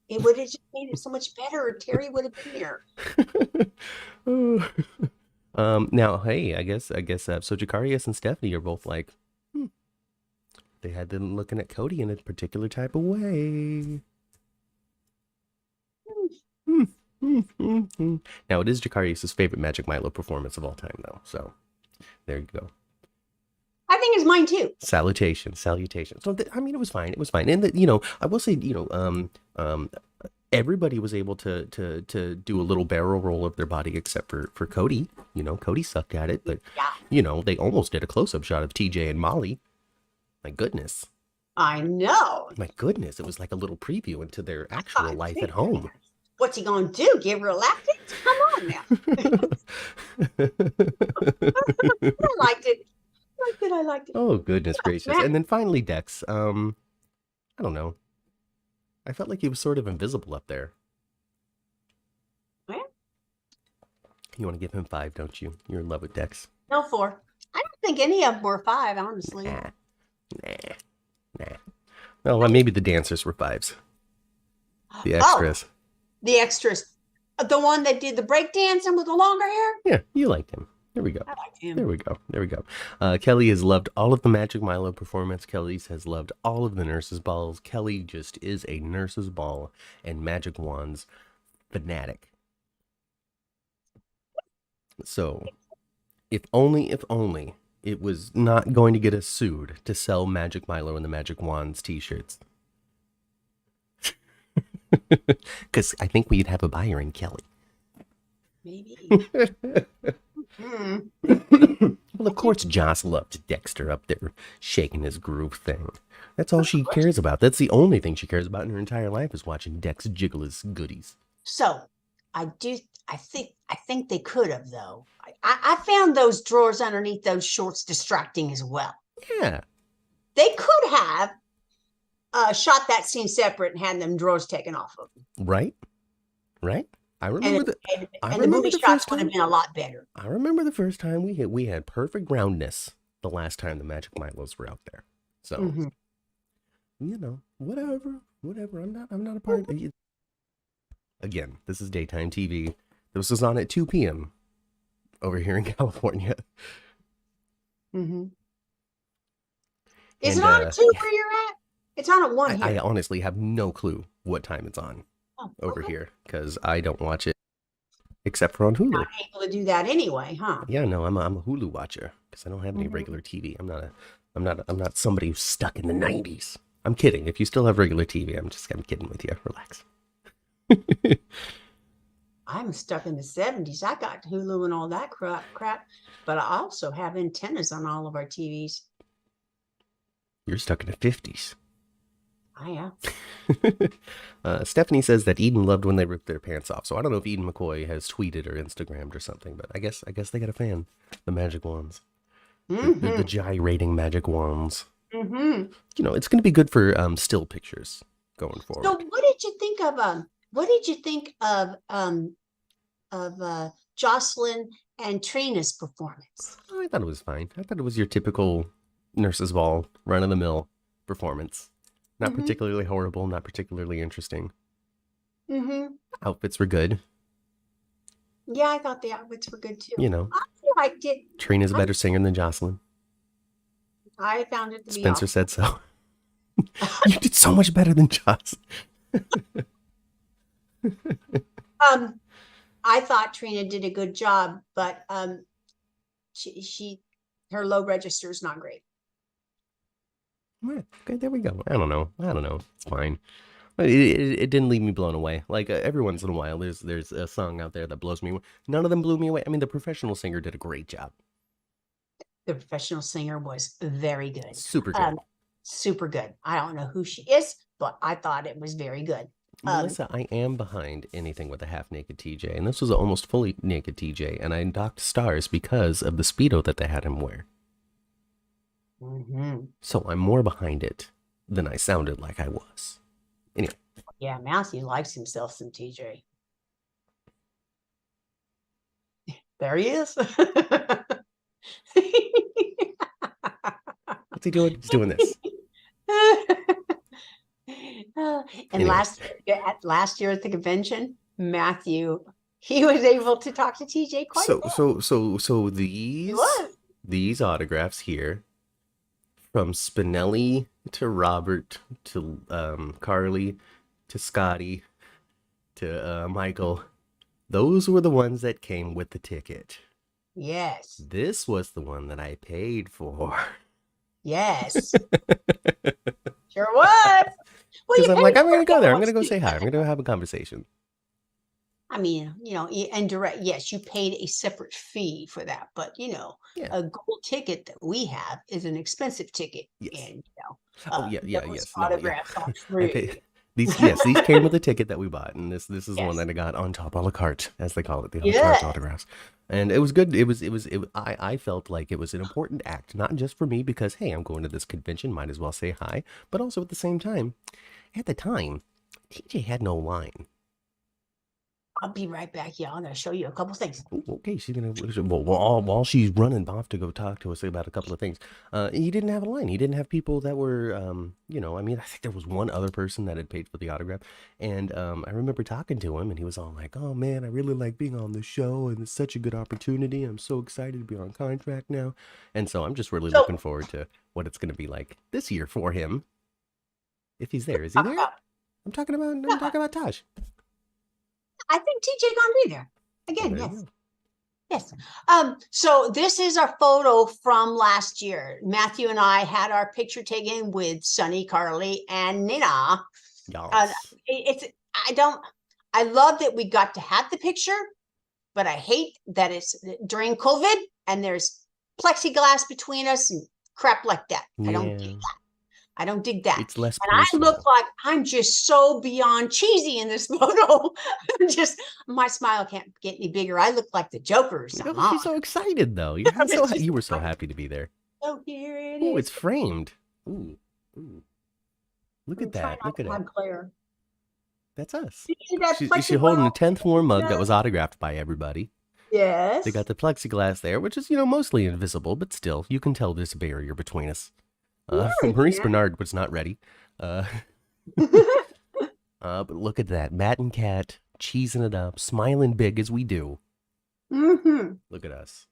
it would have just made it so much better if Terry would have been there. Now, hey, I guess so Jakarius and Stephanie are both like, they had them looking at Cody in a particular type of way. Now, it is Jakarius' favorite Magic Milo performance of all time, though. So, there you go. I think it's mine too. Salutation. So, I mean, it was fine. It was fine. And, you know, I will say, you know, everybody was able to do a little barrel roll of their body except for Cody. You know, Cody sucked at it, but, Yeah. you know, they almost did a close-up shot of TJ and Molly. My goodness. I know. My goodness. It was like a little preview into their actual life at home. What's he going to do? Give her a lap dance? Come on now. I liked it. I liked it. Oh, goodness gracious. And then finally, Dex. I don't know. I felt like he was sort of invisible up there. Yeah. You want to give him 5, don't you? You're in love with Dex. No, 4. I don't think any of them were 5, honestly. Nah. Oh, well, maybe the dancers were 5s. The extras. Oh, the extras. The one that did the break dancing with the longer hair? Yeah, you liked him. There we go. I liked him. There we go. Kelly has loved all of the Magic Milo performance. Kelly has loved all of the Nurses Balls. Kelly just is a Nurses Ball and Magic Wands fanatic. So, if only it was not going to get us sued to sell Magic Milo and the Magic Wands t-shirts. Because I think we'd have a buyer in Kelly. Maybe. Well, of course, Joss loved Dexter up there shaking his groove thing. That's all she cares about. That's the only thing she cares about in her entire life is watching Dex jiggle his goodies. So, I think they could have, though. I found those drawers underneath those shorts distracting as well. Yeah. They could have shot that scene separate and had them drawers taken off of them. Right? I remember the movie shots would have been a lot better. I remember the first time we had perfect roundness the last time the Magic Milos were out there. So, you know, whatever. I'm not a part of it. Again, this is daytime TV. This was on at 2 p.m. over here in California. Is it on at 2 where you're at? It's on at 1 here. I honestly have no clue what time it's on over here because I don't watch it except for on Hulu. You're not able to do that anyway, huh? Yeah, no, I'm a Hulu watcher because I don't have any regular TV. I'm not somebody who's stuck in the 90s. I'm kidding. If you still have regular TV, I'm kidding with you. Relax. I'm stuck in the 70s. I got Hulu and all that crap, but I also have antennas on all of our TVs. You're stuck in the 50s. I am. Stephanie says that Eden loved when they ripped their pants off. So I don't know if Eden McCoy has tweeted or Instagrammed or something, but I guess they got a fan. The Magic Wands. The gyrating Magic Wands. You know, it's going to be good for still pictures going forward. So what did you think of Jocelyn and Trina's performance? I thought it was fine. I thought it was your typical Nurses Ball, run-of-the-mill performance. Not particularly horrible, not particularly interesting. Outfits were good. Yeah, I thought the outfits were good too. You know, I liked it. Trina's a better singer than Jocelyn. I found it to be Spencer said so. You did so much better than Jocelyn. I thought Trina did a good job, but her her low register is not great. Yeah, okay, there we go. I don't know. It's fine. It didn't leave me blown away. Like every once in a while, there's a song out there that blows me away. None of them blew me away. I mean, the professional singer did a great job. The professional singer was very good. Super good. Super good. I don't know who she is, but I thought it was very good. Melissa, I am behind anything with a half naked TJ, and this was an almost fully naked TJ, and I docked stars because of the Speedo that they had him wear. So I'm more behind it than I sounded like I was. Anyway. Yeah, Matthew likes himself some TJ. There he is. What's he doing? He's doing this. And Anyway. last year at the convention, Matthew, he was able to talk to TJ quite a bit. So these autographs here, from Spinelli to Robert to Carly to Scotty to Michael, those were the ones that came with the ticket. Yes. This was the one that I paid for. Yes. Sure was. Because I'm like, I'm going to go there. I'm going to go say hi. I'm going to have a conversation. I mean, and direct, yes, you paid a separate fee for that, but a gold ticket that we have is an expensive ticket. Yes. And yes. Autographs are free. These came with the ticket that we bought, and this is one that I got on top a la carte, as they call it, the a la carte autographs. And it was good. I felt like it was an important act, not just for me because, hey, I'm going to this convention, might as well say hi, but also at the same time, at the time, TJ had no line. I'll be right back, y'all. I'm going to show you a couple things. Ooh, okay, she's gonna. Well, while she's running off to go talk to us about a couple of things, he didn't have a line. He didn't have people that were, I mean, I think there was one other person that had paid for the autograph, and I remember talking to him, and he was all like, "Oh man, I really like being on the show, and it's such a good opportunity. I'm so excited to be on contract now," and so I'm just really looking forward to what it's gonna be like this year for him. If he's there, is he there? I'm talking about Taj. I think TJ gonna be there again. Yes. So this is our photo from last year. Matthew and I had our picture taken with Sunny, Carly, and Nina. Yes. I love that we got to have the picture, but I hate that it's during COVID and there's plexiglass between us and crap like that. Yeah. I don't dig that. It's less personal. I look like I'm just so beyond cheesy in this photo. My smile can't get any bigger. I look like the Joker or something. She's so excited though. You were so happy to be there. Oh, here it is. Oh, it's framed. Ooh. Look at that. Look at it. Claire. That's us. She's holding a 10th floor mug that was autographed by everybody. Yes. They got the plexiglass there, which is, mostly invisible, but still, you can tell there's a barrier between us. Maurice Bernard was not ready. But look at that. Matt and Kat cheesing it up, smiling big as we do. Look at us.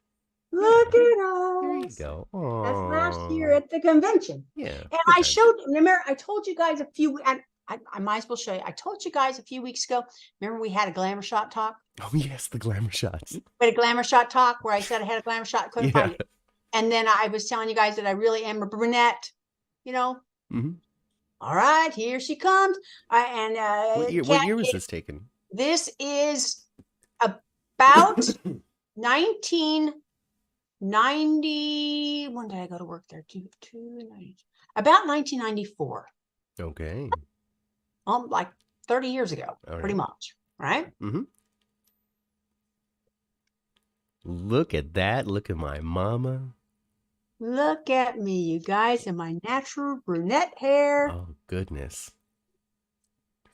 Look at us. There you go. Aww. That's last year at the convention. Yeah. And I showed, remember, I told you guys I might as well show you. I told you guys a few weeks ago, remember we had a glamour shot talk? Oh, yes, the glamour shots. We had a glamour shot talk where I said I had a glamour shot, couldn't find it. And then I was telling you guys that I really am a brunette, All right, here she comes. What year was this taken? This is about 1990. When did I go to work there? About 1994. Okay. Like 30 years ago, pretty much, right? Look at that. Look at my mama. Look at me, you guys, and my natural brunette hair. Oh, goodness.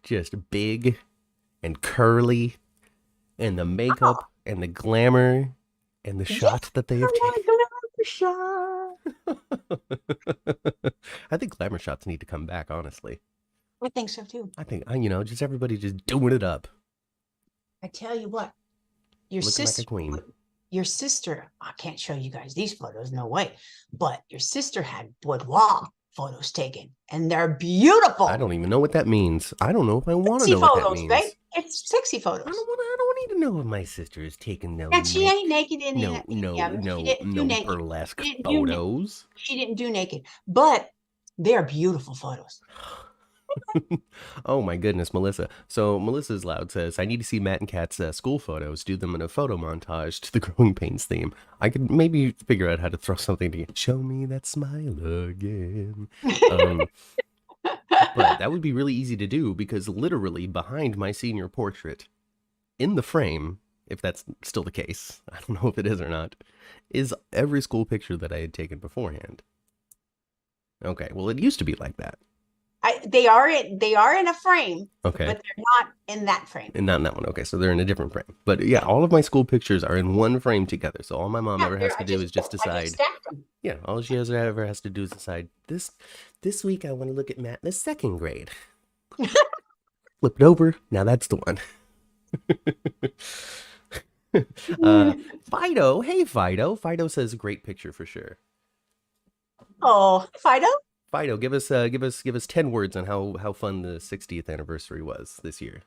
Just big and curly, and the makeup and the glamour and the shots that they have taken. I think glamour shots need to come back, honestly. I think so, too. I think, just everybody just doing it up. I tell you what, your Looking sister, like a queen. Your sister, I can't show you guys these photos, no way. But your sister had boudoir photos taken, and they're beautiful. I don't even know what that means. I don't know if I want to Sexy know what that photos, babe. means. It's sexy I photos. don't want. I don't need to know if my sister is taking And she ain't naked in the, yeah, she didn't do no naked. burlesque She didn't do photos. she didn't do naked, but they're beautiful photos. Oh my goodness, Melissa. So Melissa's Loud says, I need to see Matt and Kat's school photos, do them in a photo montage to the Growing Pains theme. I could maybe figure out how to throw something together. Show me that smile again. But that would be really easy to do because literally behind my senior portrait, in the frame, if that's still the case, I don't know if it is or not, is every school picture that I had taken beforehand. Okay, well, it used to be like that. They are in a frame, Okay. but they're not in that frame. And not in that one. Okay, so they're in a different frame. But yeah, all of my school pictures are in one frame together. So all my mom ever has to do is just decide. Yeah, all she ever has to do is decide this week I want to look at Matt in the second grade. Flip it over. Now that's the one. Fido, hey Fido. Fido says great picture for sure. Oh, Fido. Fido, give us 10 words on how fun the 60th anniversary was this year.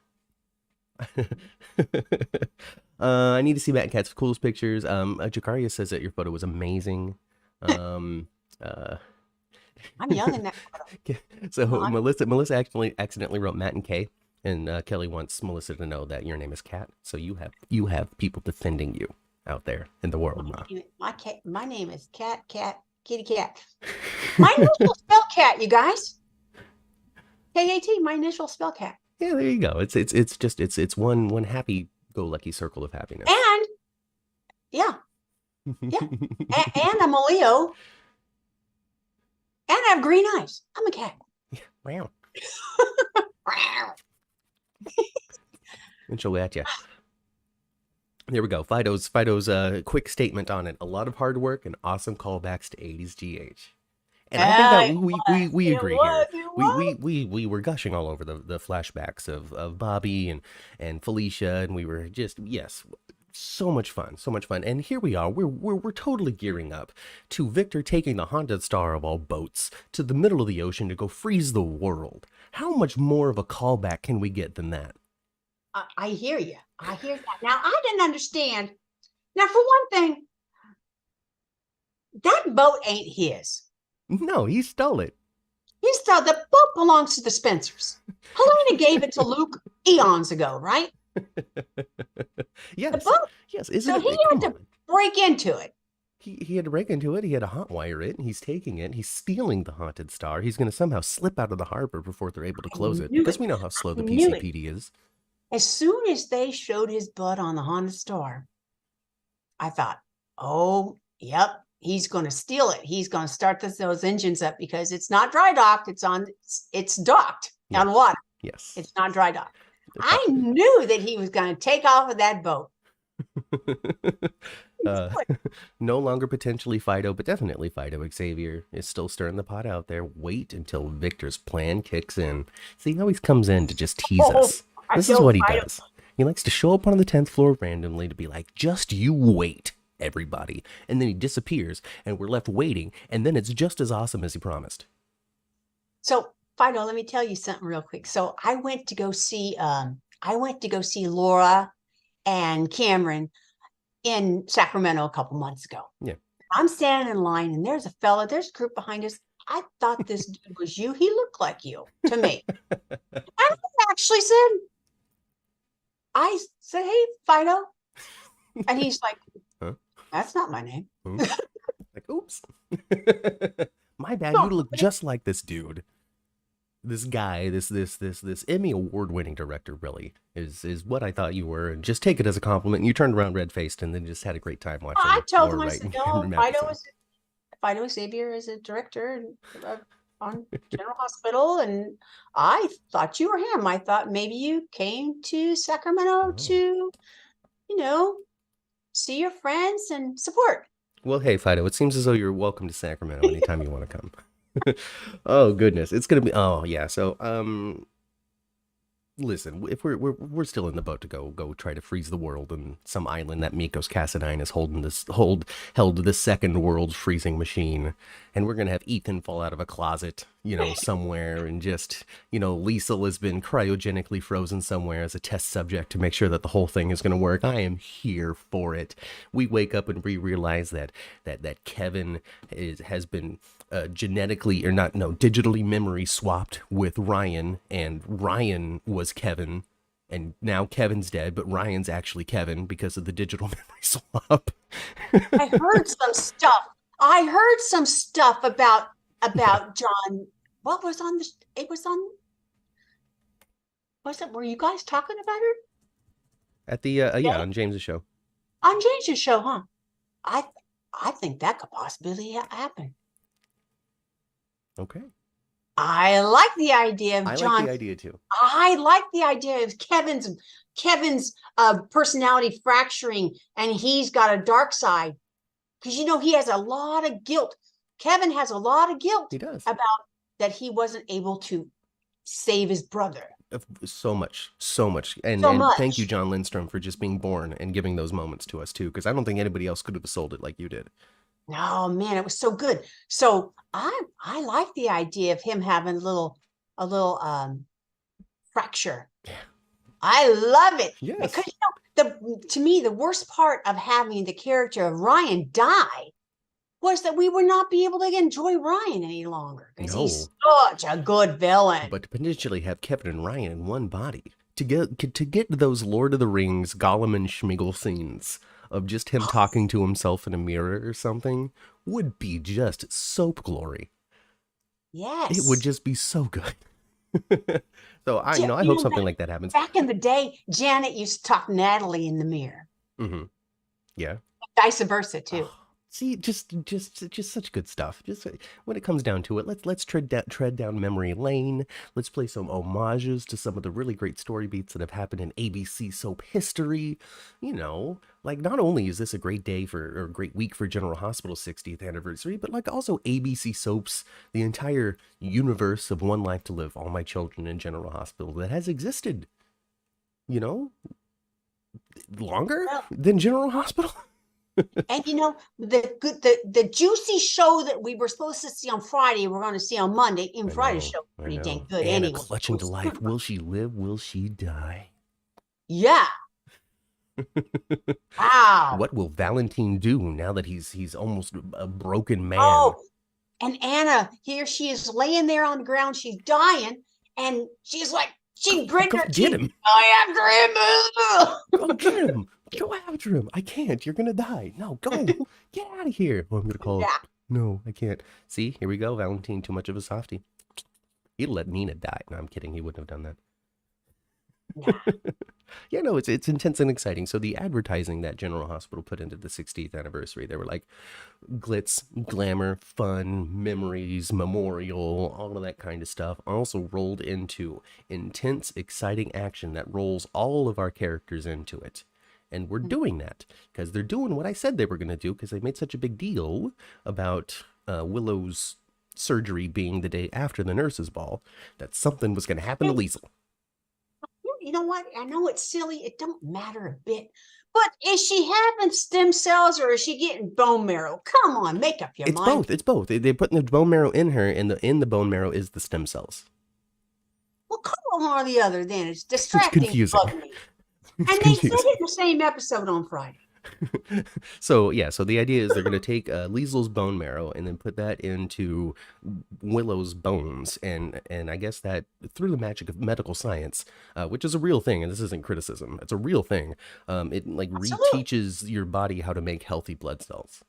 I need to see Matt and Kat's coolest pictures. Jakaria says that your photo was amazing. I'm young in that photo. So Melissa accidentally wrote Matt and Kay, and Kelly wants Melissa to know that your name is Kat. So you have people defending you out there in the world. My name is Cat, kitty cat. My initial spell cat, you guys. K-A-T, my initial spell cat. Yeah, there you go. It's one happy go lucky circle of happiness. And yeah. And I'm a Leo. And I have green eyes. I'm a cat. Yeah, wow. And she'll at you. There we go. Fido's quick statement on it. A lot of hard work and awesome callbacks to 80s GH. And I think that we agree here. We were gushing all over the flashbacks of Bobby and Felicia, and we were just, yes, so much fun. And here we are. We're totally gearing up to Victor taking the haunted star of all boats to the middle of the ocean to go freeze the world. How much more of a callback can we get than that? I hear you. I hear that. Now, I didn't understand. Now, for one thing, that boat ain't his. No, he stole it. The boat belongs to the Spencers. Helena gave it to Luke eons ago, right? Yes. The boat. Yes. So he had to break into it. He had to break into it. He had to hotwire it. And he's taking it. He's stealing the haunted star. He's going to somehow slip out of the harbor before they're able to close it. Because we know how slow the PCPD is. As soon as they showed his butt on the haunted star, I thought, oh, yep, he's going to steal it. He's going to start those engines up because it's not dry docked. It's docked on water. Yes. It's not dry docked. I knew that he was going to take off of that boat. No longer potentially Fido, but definitely Fido. Xavier is still stirring the pot out there. Wait until Victor's plan kicks in. See, he always comes in to just tease us. This is what he does. He likes to show up on the 10th floor randomly to be like, just you wait, everybody. And then he disappears, and we're left waiting, and then it's just as awesome as he promised. So, Fido, let me tell you something real quick. So I went to go see Laura and Cameron in Sacramento a couple months ago. Yeah. I'm standing in line, and there's a group behind us. I thought this dude was you. He looked like you to me. I actually said, hey, Fido. And he's like, huh? That's not my name. Like, oops. My bad. You look just like this dude. This guy, this Emmy award-winning director really is what I thought you were. And just take it as a compliment. And you turned around red-faced and then just had a great time watching. I told him, I said, no, Fido Xavier is a director on General Hospital, and I thought you were him. I thought maybe you came to Sacramento to, see your friends and support. Well, hey, Fido, it seems as though you're welcome to Sacramento anytime you want to come. Oh, goodness. It's going to be, oh, yeah. So, Listen, if we're still in the boat to go try to freeze the world in some island that Mikos Cassadine is holding this held the second world's freezing machine, and we're gonna have Ethan fall out of a closet, somewhere, and just Liesel has been cryogenically frozen somewhere as a test subject to make sure that the whole thing is gonna work. I am here for it. We wake up and we realize that Kevin has been genetically or not no digitally memory swapped with Ryan, and Ryan was Kevin, and now Kevin's dead, but Ryan's actually Kevin because of the digital memory swap. I heard some stuff. I heard some stuff about John. What was on the? It was on. Was it? Were you guys talking about her At the yeah, on James's show. on James's show? Huh? I I think that could possibly happen. Okay. I like the idea of I John. like the idea too. I like the idea of Kevin's personality fracturing, and he's got a dark side because he has a lot of guilt. Kevin has a lot of guilt He does. about that he wasn't able to save his brother. So much, so much. And So and thank you, much. John Lindstrom, for just being born and giving those moments to us too, because I don't think anybody else could have sold it like you did. Oh man, it was so good. So I like the idea of him having a little fracture. Yeah. I love it Yes. because to me the worst part of having the character of Ryan die was that we would not be able to enjoy Ryan any longer because he's such a good villain. But to potentially have Kevin and Ryan in one body to get those Lord of the Rings Gollum and Schmeagol scenes of just him talking to himself in a mirror or something would be just soap glory. Yes, It would just be so good. So I hope something like that happens. Back in the day, Janet used to talk Natalie in the mirror. Mm-hmm. Yeah. Vice versa too. See, just such good stuff. Just when it comes down to it, let's tread down memory lane. Let's play some homages to some of the really great story beats that have happened in ABC soap history. Like not only is this a great day or a great week for General Hospital's 60th anniversary, but like also ABC soaps, the entire universe of One Life to Live, All My Children in General Hospital that has existed, longer Well, than General Hospital. and the juicy show that we were supposed to see on Friday, we're going to see on Monday. In Friday's show, pretty dang good. Anna Anyway, clutching to life. Will she live? Will she die? yeah. Wow. What will Valentine do now that he's almost a broken man? Oh, and Anna, here she is laying there on the ground. She's dying, and she's like, she gritted Go her get teeth. him. I after him. Go get him. Go after him. I can't. You're gonna die. No, go. Get out of here. Oh, I'm gonna call. Yeah. No, I can't. See, here we go. Valentine, too much of a softie. He'd let Nina die. No, I'm kidding. He wouldn't have done that. Yeah. Yeah, no, it's intense and exciting. So the advertising that General Hospital put into the 60th anniversary, they were like glitz, glamour, fun, memories, memorial, all of that kind of stuff. Also rolled into intense, exciting action that rolls all of our characters into it. And we're doing that because they're doing what I said they were going to do because they made such a big deal about Willow's surgery being the day after the nurse's ball that something was going to happen to Liesel. You know what? I know it's silly. It don't matter a bit. But is she having stem cells or is she getting bone marrow? Come on, make up your mind. Both. It's both. They're putting the bone marrow in her, and in the bone marrow is the stem cells. Well, come on, one or the other. Then it's distracting. It's confusing. And they said it in the same episode on Friday. So the idea is they're going to take Liesel's bone marrow and then put that into Willow's bones, and I guess that through the magic of medical science, which is a real thing, and this isn't criticism, it's a real thing. It like reteaches your body how to make healthy blood cells.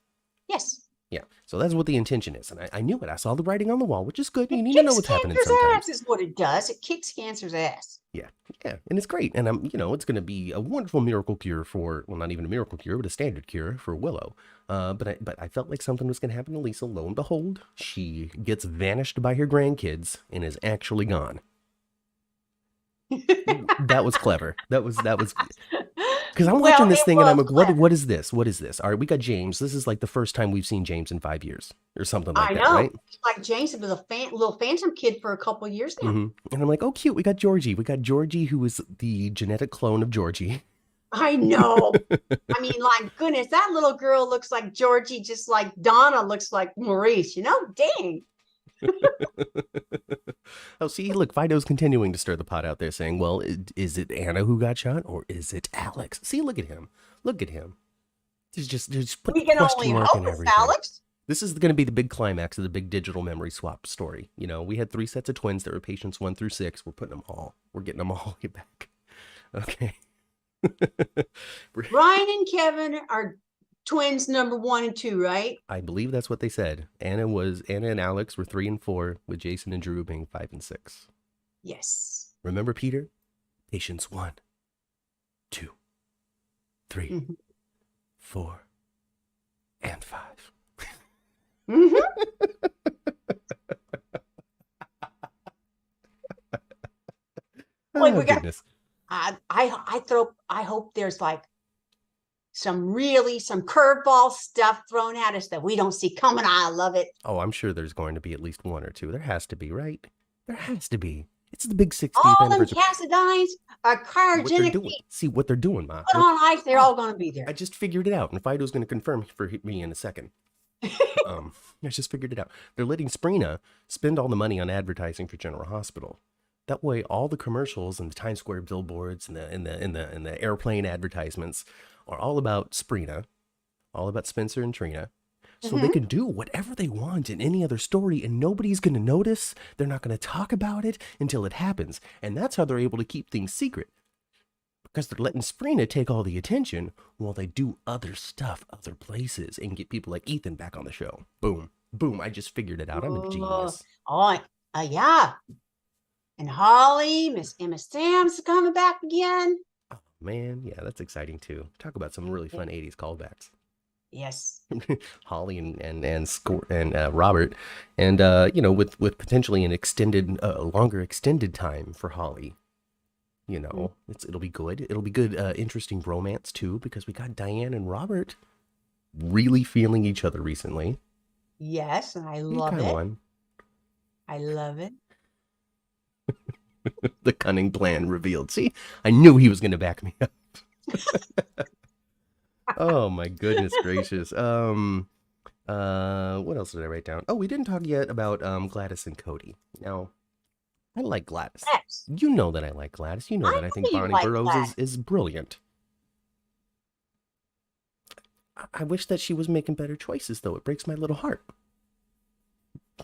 Yes. Yeah, so that's what the intention is, and I knew it. I saw the writing on the wall, which is good. You need to know what's happening sometimes. Ass is what it does. It kicks cancer's ass. Yeah, and it's great, and it's going to be a wonderful miracle cure for, well, not even a miracle cure, but a standard cure for Willow. But I felt like something was going to happen to Lisa. Lo and behold, she gets vanished by her grandkids and is actually gone. That was clever. That was Because I'm Well, watching this it thing and I'm was like, clever. what is this? What is this? All right, we got James. This is like the first time we've seen James in 5 years or something like I that, know. right? It's like James was a little phantom kid for a couple of years now. And I'm like, oh, cute. We got Georgie. We got Georgie, who is the genetic clone of Georgie. I know. I mean, like, goodness, that little girl looks like Georgie, just like Donna looks like Maurice, Dang. Oh, see, look, Fido's continuing to stir the pot out there saying, well, is it Anna who got shot or is it Alex? See, look at him. Look at him. There's putting We a can question only mark hope in it's everything. Alex. This is going to be the big climax of the big digital memory swap story. We had 3 sets of twins that were patients 1 through 6. We're putting them all. We're getting them all back. Okay. Ryan and Kevin are twins number 1 and 2, right? I believe that's what they said. Anna and Alex were 3 and 4, with Jason and Drew being 5 and 6. Yes. Remember, Peter? Patients 1, 2, 3, Mm-hmm. 4, and 5. Mm-hmm. Wait, Oh, we got. goodness. I hope there's like some curveball stuff thrown at us that we don't see coming. I love it. Oh, I'm sure there's going to be at least 1 or 2. There has to be, right? There has to be. It's the big 60th All them anniversary. Cassidines are What they're doing. cryogenically See what they're doing, Ma. put on ice. They're all going to be there. I just figured it out, and Fido's going to confirm for me in a second. I just figured it out. They're letting Sprina spend all the money on advertising for General Hospital. That way, all the commercials and the Times Square billboards and the airplane advertisements are all about Sprina, all about Spencer and Trina. So they can do whatever they want in any other story, and nobody's going to notice. They're not going to talk about it until it happens. And that's how they're able to keep things secret. Because they're letting Sprina take all the attention while they do other stuff, other places, and get people like Ethan back on the show. Boom. Boom. I just figured it out. I'm a genius. Oh, yeah. And Holly, Miss Emma Sam's coming back again. Oh, man. Yeah, that's exciting, too. Talk about some really fun 80s callbacks. Yes. Holly and Robert, and with potentially an extended, longer extended time for Holly. It'll be good. It'll be good, interesting romance too, because we got Diane and Robert really feeling each other recently. Yes, and I love it. One. I love it. The cunning plan revealed. See, I knew he was going to back me up. Oh my goodness gracious. What else did I write down? Oh, we didn't talk yet about Gladys and Cody. Now, I like Gladys. Yes. You know that I like Gladys. You know that I think Bonnie Burroughs is brilliant. I wish that she was making better choices, though. It breaks my little heart.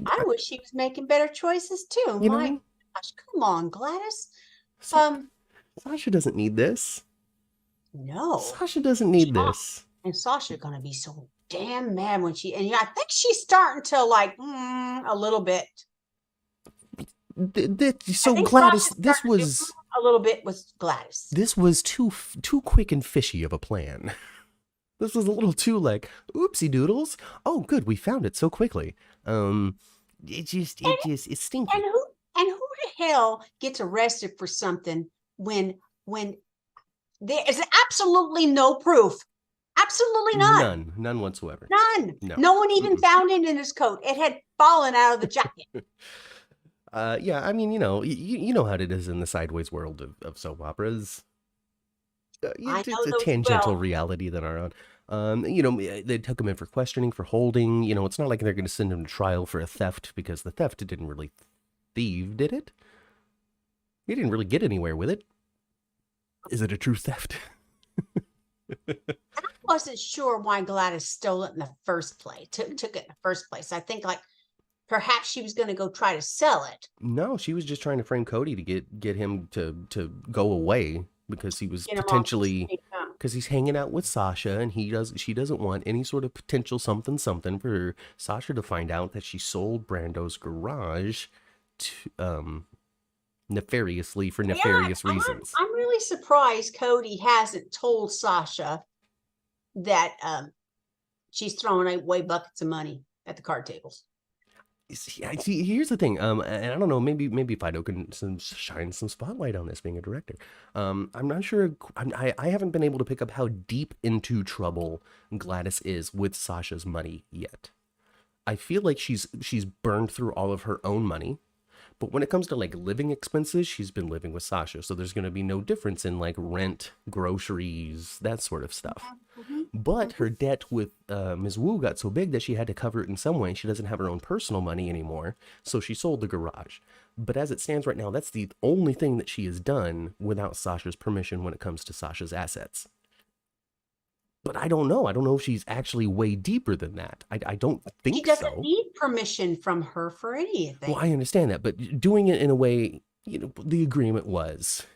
I wish she was making better choices too. My gosh, come on, Gladys. Sasha doesn't need this. No. Sasha doesn't need this. And Sasha's gonna be so damn mad when I think she's starting to like a little bit. So Gladys, this was a little bit with Gladys. This was too quick and fishy of a plan. This was a little too like, oopsie doodles. Oh, good, we found it so quickly. It's stinky. And who the hell gets arrested for something when there is absolutely no proof? Absolutely none. None whatsoever. None. No one even found it in his coat. It had fallen out of the jacket. Yeah, I mean, you know how it is in the sideways world of soap operas. It's a tangential reality than our own. They took him in for questioning, for holding. It's not like they're going to send him to trial for a theft, because the theft didn't really thieve, did it? He didn't really get anywhere with it. Is it a true theft? I wasn't sure why Gladys stole it in the first place. Took it in the first place. I think like perhaps she was going to go try to sell it. No, she was just trying to frame Cody to get him to go away, because he was potentially, because he's hanging out with Sasha, and she doesn't want any sort of potential something for Sasha to find out that she sold Brando's garage to nefariously for nefarious reasons. I'm really surprised Cody hasn't told Sasha that she's throwing away buckets of money at the card tables. See, here's the thing. And I don't know. Maybe Fido can shine some spotlight on this, being a director. I'm not sure. I haven't been able to pick up how deep into trouble Gladys is with Sasha's money yet. I feel like she's burned through all of her own money. But when it comes to like living expenses, she's been living with Sasha. So there's going to be no difference in like rent, groceries, that sort of stuff. Mhm, But mhm. her debt with Ms. Wu got so big that she had to cover it in some way. She doesn't have her own personal money anymore. So she sold the garage. But as it stands right now, that's the only thing that she has done without Sasha's permission when it comes to Sasha's assets. But I don't know. I don't know if she's actually way deeper than that. I don't She think doesn't so. need permission from her for Well, anything. I understand that, but doing it in a way, the agreement was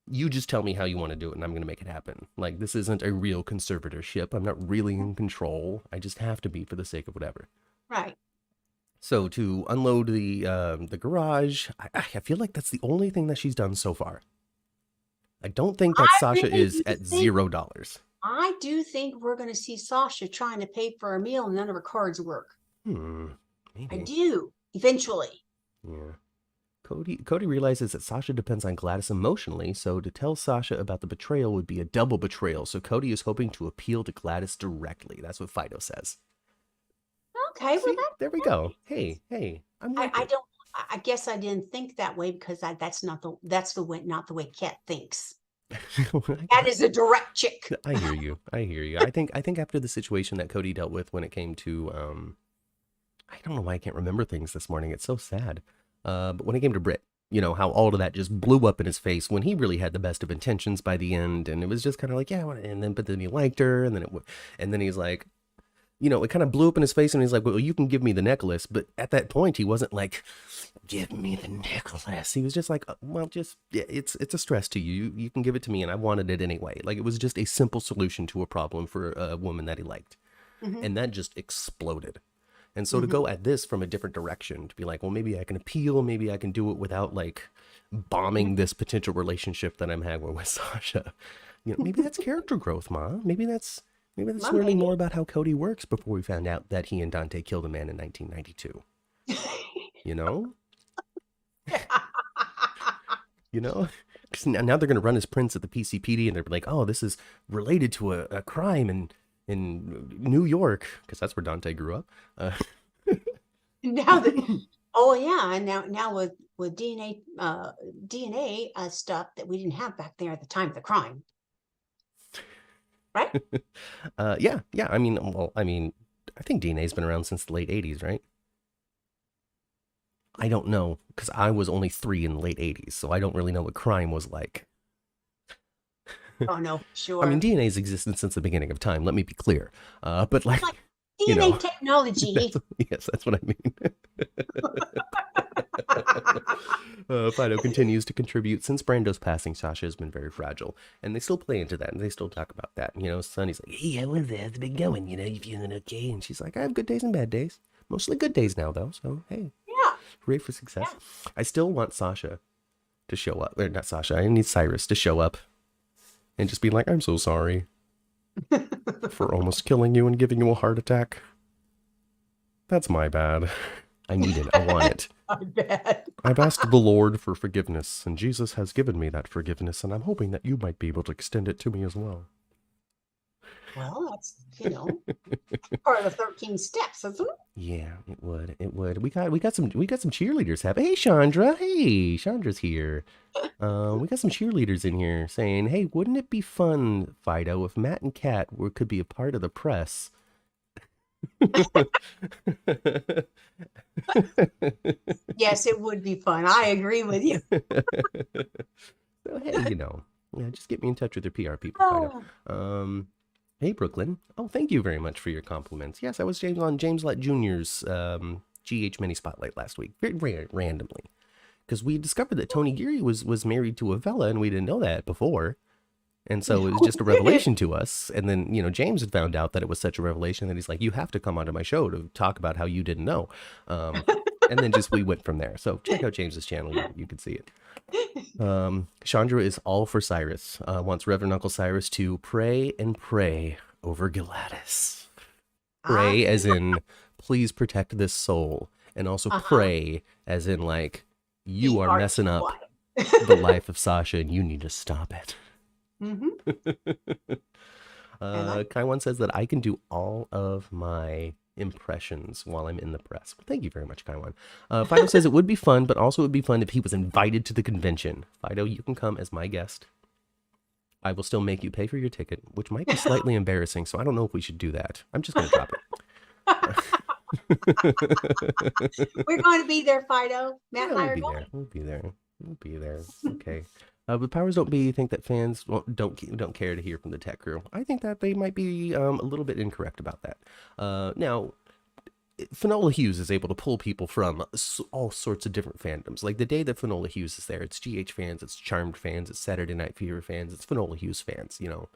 you just tell me how you want to do it and I'm going to make it happen. Like, this isn't a real conservatorship. I'm not really in control. I just have to be for the sake of whatever. Right. So to unload the garage, I feel like that's the only thing that she's done so far. I don't think that I Sasha really is do at think $0. I do think we're going to see Sasha trying to pay for a meal and none of her cards work. I Maybe. do, eventually. Yeah. Cody realizes that Sasha depends on Gladys emotionally, so to tell Sasha about the betrayal would be a double betrayal. So Cody is hoping to appeal to Gladys directly. That's what Fido says. Okay, well See, there we go. that Hey, I'm I, with I it. don't I guess I didn't think that way because that's the way not the way Kat thinks. Kat is a direct chick. I hear you. I hear you. I think after the situation that Cody dealt with when it came to I don't know why I can't remember things this morning. It's so sad. But when it came to Britt, how all of that just blew up in his face when he really had the best of intentions by the end, and it was just kind of like, yeah, and then but then he liked her, and then he's like, it kind of blew up in his face, and he's like, well, you can give me the necklace, but at that point, he wasn't like, give me the necklace. He was just like, well, just yeah, it's a stress to you. You can give it to me, and I wanted it anyway. Like it was just a simple solution to a problem for a woman that he liked, Hmm. and that just exploded. And so to Hmm. go at this from a different direction, to be like, well, maybe I can appeal, maybe I can do it without like bombing this potential relationship that I'm having with Sasha. Maybe that's character growth, Ma. Maybe that's Well, learning maybe. more about how Cody works before we found out that he and Dante killed a man in 1992. You know, you know, because now they're gonna run his prints at the PCPD, and they're like, oh, this is related to a crime in New York, because that's where Dante grew up. Now that oh yeah, and now with DNA stuff that we didn't have back there at the time of the crime, right? Yeah. I mean, I think DNA's been around since the late '80s, right? I don't know because I was only 3 in the late '80s, so I don't really know what crime was like. Oh no, I mean, sure. DNA's existed since the beginning of time. Let me be clear. But like, Like you DNA know, technology. that's what I mean. Fido continues to contribute. Since Brando's passing, Sasha has been very fragile. And they still play into that, and they still talk about that. Sonny's like, hey, how was that? How's it been going? You feeling okay? And she's like, I have good days and bad days. Mostly good days now, though. So, hey, Yeah, hooray for success. yeah. I still want Sasha to show up. Or not Sasha, I need Cyrus to show up and just be like, I'm so sorry for almost killing you and giving you a heart attack. That's my bad. I need it. I want it. I bet. I've asked the Lord for forgiveness, and Jesus has given me that forgiveness, and I'm hoping that you might be able to extend it to me as well. Well, that's part of the 13 steps, isn't it? Yeah, it would. It would. We got some cheerleaders have. Hey Chandra. Hey, Chandra's here. We got some cheerleaders in here saying, "Hey, wouldn't it be fun, Fido, if Matt and Kat could be a part of the press?" Yes, it would be fun. I agree with you. So, hey, yeah, just get me in touch with your PR people, Fido. Oh, Hey, Brooklyn. Oh, thank you very much for your compliments. Yes, I was on James Lett Jr.'s GH Mini Spotlight last week, very randomly, because we discovered that Tony Geary was married to Avella, and we didn't know that before. And so it was just a revelation to us. And then, James had found out that it was such a revelation that he's like, you have to come onto my show to talk about how you didn't know. And then just we went from there. So check out James's channel. You can see it. Chandra is all for Cyrus. Wants Reverend Uncle Cyrus to pray and pray over Gladys. I Pray as in, please protect this soul. and also Uh-huh. pray, as in like you Be are art messing up the quiet. life of Sasha and you need to stop it. Hmm. I like Kai One says that I can do all of my impressions while I'm in the press. Well, thank you very much, Kai One. Fido says it would be fun, but also it would be fun if he was invited to the convention. Fido, you can come as my guest. I will still make you pay for your ticket, which might be it. slightly embarrassing, so I don't know if we should do that. I'm just going to drop it. We're going to be there, Fido. Matt Yeah, and I we'll are be there. going. We'll be there. We'll be there. It's okay. But powers don't be think that fans don't care to hear from the tech crew. I think that they might be a little bit incorrect about that. Now, Finola Hughes is able to pull people from all sorts of different fandoms. Like the day that Finola Hughes is there, it's GH fans, it's Charmed fans, it's Saturday Night Fever fans, it's Finola Hughes fans. So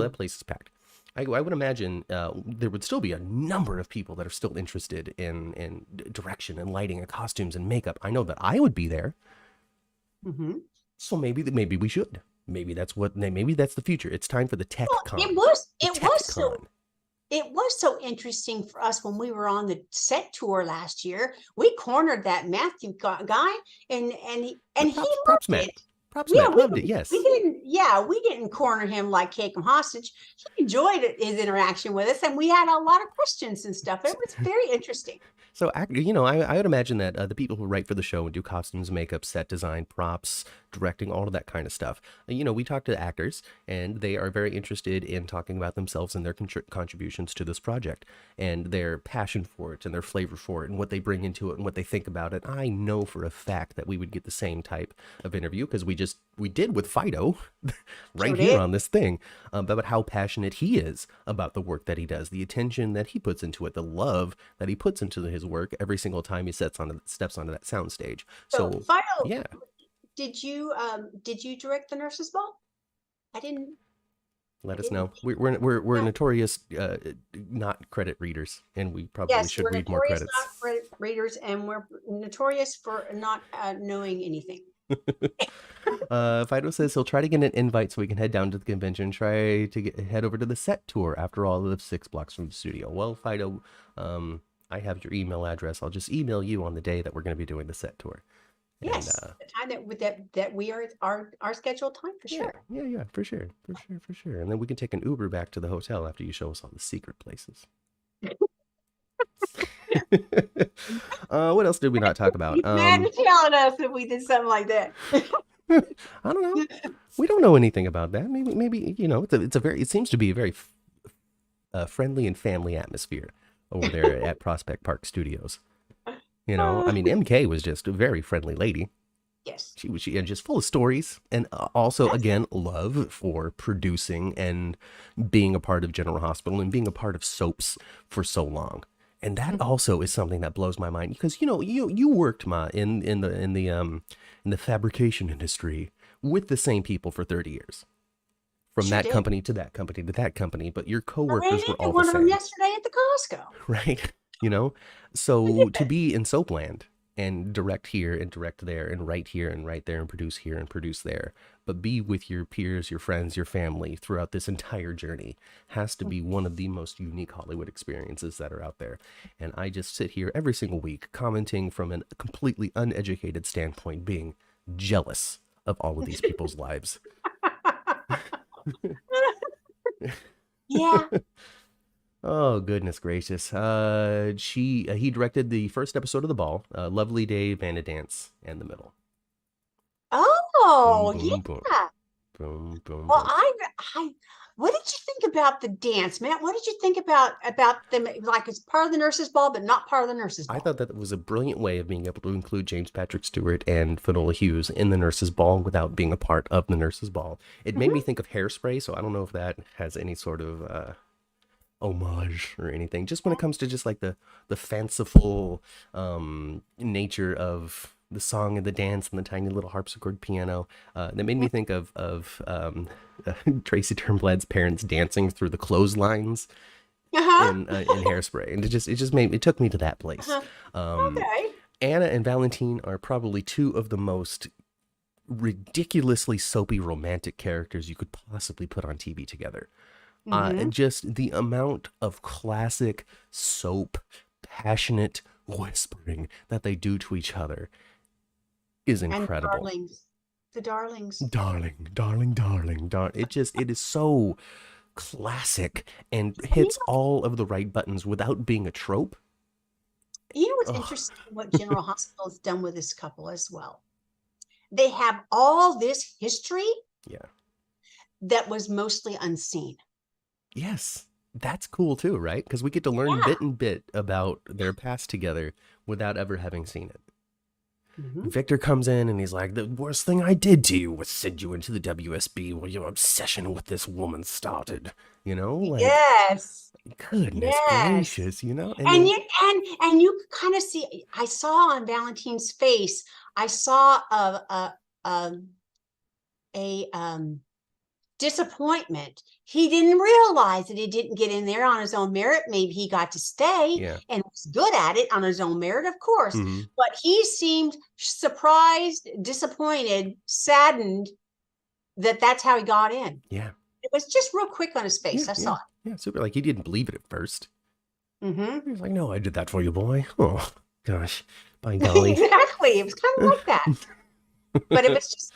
that Mm. place is packed. I would imagine there would still be a number of people that are still interested in direction and lighting and costumes and makeup. I know that I would be there, Hmm. so maybe we should. Maybe that's the future. It's time for the Tech Well, Con. The it Tech was so Con. it was so interesting for us when we were on the set tour last year. We cornered that Matthew guy, and he Props loved Matt. it. Props Yeah, Matt loved it. we Yes. didn't. Yeah, we didn't corner him like take him hostage. He enjoyed his interaction with us, and we had a lot of questions and stuff. It was very interesting. So, I would imagine that the people who write for the show and do costumes, makeup, set design, props, directing, all of that kind of stuff. We talk to actors, and they are very interested in talking about themselves and their contributions to this project, and their passion for it, and their flavor for it, and what they bring into it, and what they think about it. I know for a fact that we would get the same type of interview because we did with Fido Sure right here did. on this thing about how passionate he is about the work that he does, the attention that he puts into it, the love that he puts into his work every single time he steps onto that soundstage. So, So Fido, yeah, did you direct the nurses' ball? I didn't. I let us didn't. know. We're Yeah. notorious not credit readers, and we probably Yes, should we're read more notorious credits. not readers, and we're notorious for not knowing anything. Fido says he'll try to get an invite so we can head down to the convention. Try to head over to the set tour after all, live 6 blocks from the studio. Well, Fido, I have your email address. I'll just email you on the day that we're going to be doing the set tour. And Yes, the time that we are our scheduled time for yeah, sure. yeah, for sure. And then we can take an Uber back to the hotel after you show us all the secret places. What else did we not talk about? He's mad at telling us if we did something like that. I don't know. We don't know anything about that. Maybe it seems to be a very friendly and family atmosphere over there at Prospect Park Studios. I mean, MK was just a very friendly lady. Yes, She and just full of stories, and also that's again love for producing and being a part of General Hospital and being a part of soaps for so long. And that also is something that blows my mind because you worked in the fabrication industry with the same people for 30 years, from sure that did. company to that company to that company, but your I ran coworkers were into all the one of them same. yesterday at the Costco. Right? I So to did. be in Soapland and direct here and direct there and write here and write there and produce here and produce there, but be with your peers, your friends, your family throughout this entire journey has to be one of the most unique Hollywood experiences that are out there. And I just sit here every single week commenting from a completely uneducated standpoint, being jealous of all of these people's lives. Yeah. Oh goodness gracious! He directed the first episode of The Ball, Lovely Day, Vanna Dance, and the middle. Boom, Oh, boom, boom, yeah. boom, boom, Well, boom. I, what did you think about the dance, Matt? What did you think about them like it's part of the nurses' ball, but not part of the nurses' I ball? thought that was a brilliant way of being able to include James Patrick Stewart and Finola Hughes in the Nurses' Ball without being a part of the Nurses' Ball. It made me Hmm. think of Hairspray, so I don't know if that has any sort of homage or anything. Just when it comes to just like the fanciful nature of the song and the dance and the tiny little harpsichord piano, that made me think of Tracy Turnblad's parents dancing through the clotheslines Uh-huh. in Hairspray, and it took me to that place. Uh-huh. Um, Okay. Anna and Valentine are probably two of the most ridiculously soapy romantic characters you could possibly put on TV together. Mm-hmm. Just the amount of classic soap, passionate, whispering that they do to each other is And incredible. darlings, the darlings. Darling, darling, darling, darling. It is so classic and And hits all of the right buttons without being a trope. you know what's Oh, interesting? What General Hospital has done with this couple as well. They have all this history yeah. that was mostly unseen. Yes. That's cool too, right? Because we get to learn Yeah. bit and bit about their past together without ever having seen it. Mm-hmm. Victor comes in and he's like, the worst thing I did to you was send you into the WSB where your obsession with this woman started. You know, like, Yes. goodness Yes. gracious, you know? And And then, you and you kind of see, I saw on Valentine's face, I saw a disappointment. He didn't realize that he didn't get in there on his own merit. Maybe he got to stay yeah. and was good at it on his own merit, of course. Mm-hmm. But he seemed surprised, disappointed, saddened that that's how he got in. Yeah. It was just real quick on his Yeah. face. I Yeah. saw Yeah. Super. Like, he didn't believe it at first. it. Mm-hmm. He was like, no, I did that for you, boy. Oh, gosh. By golly. Exactly. It was kind of like that. But it was just,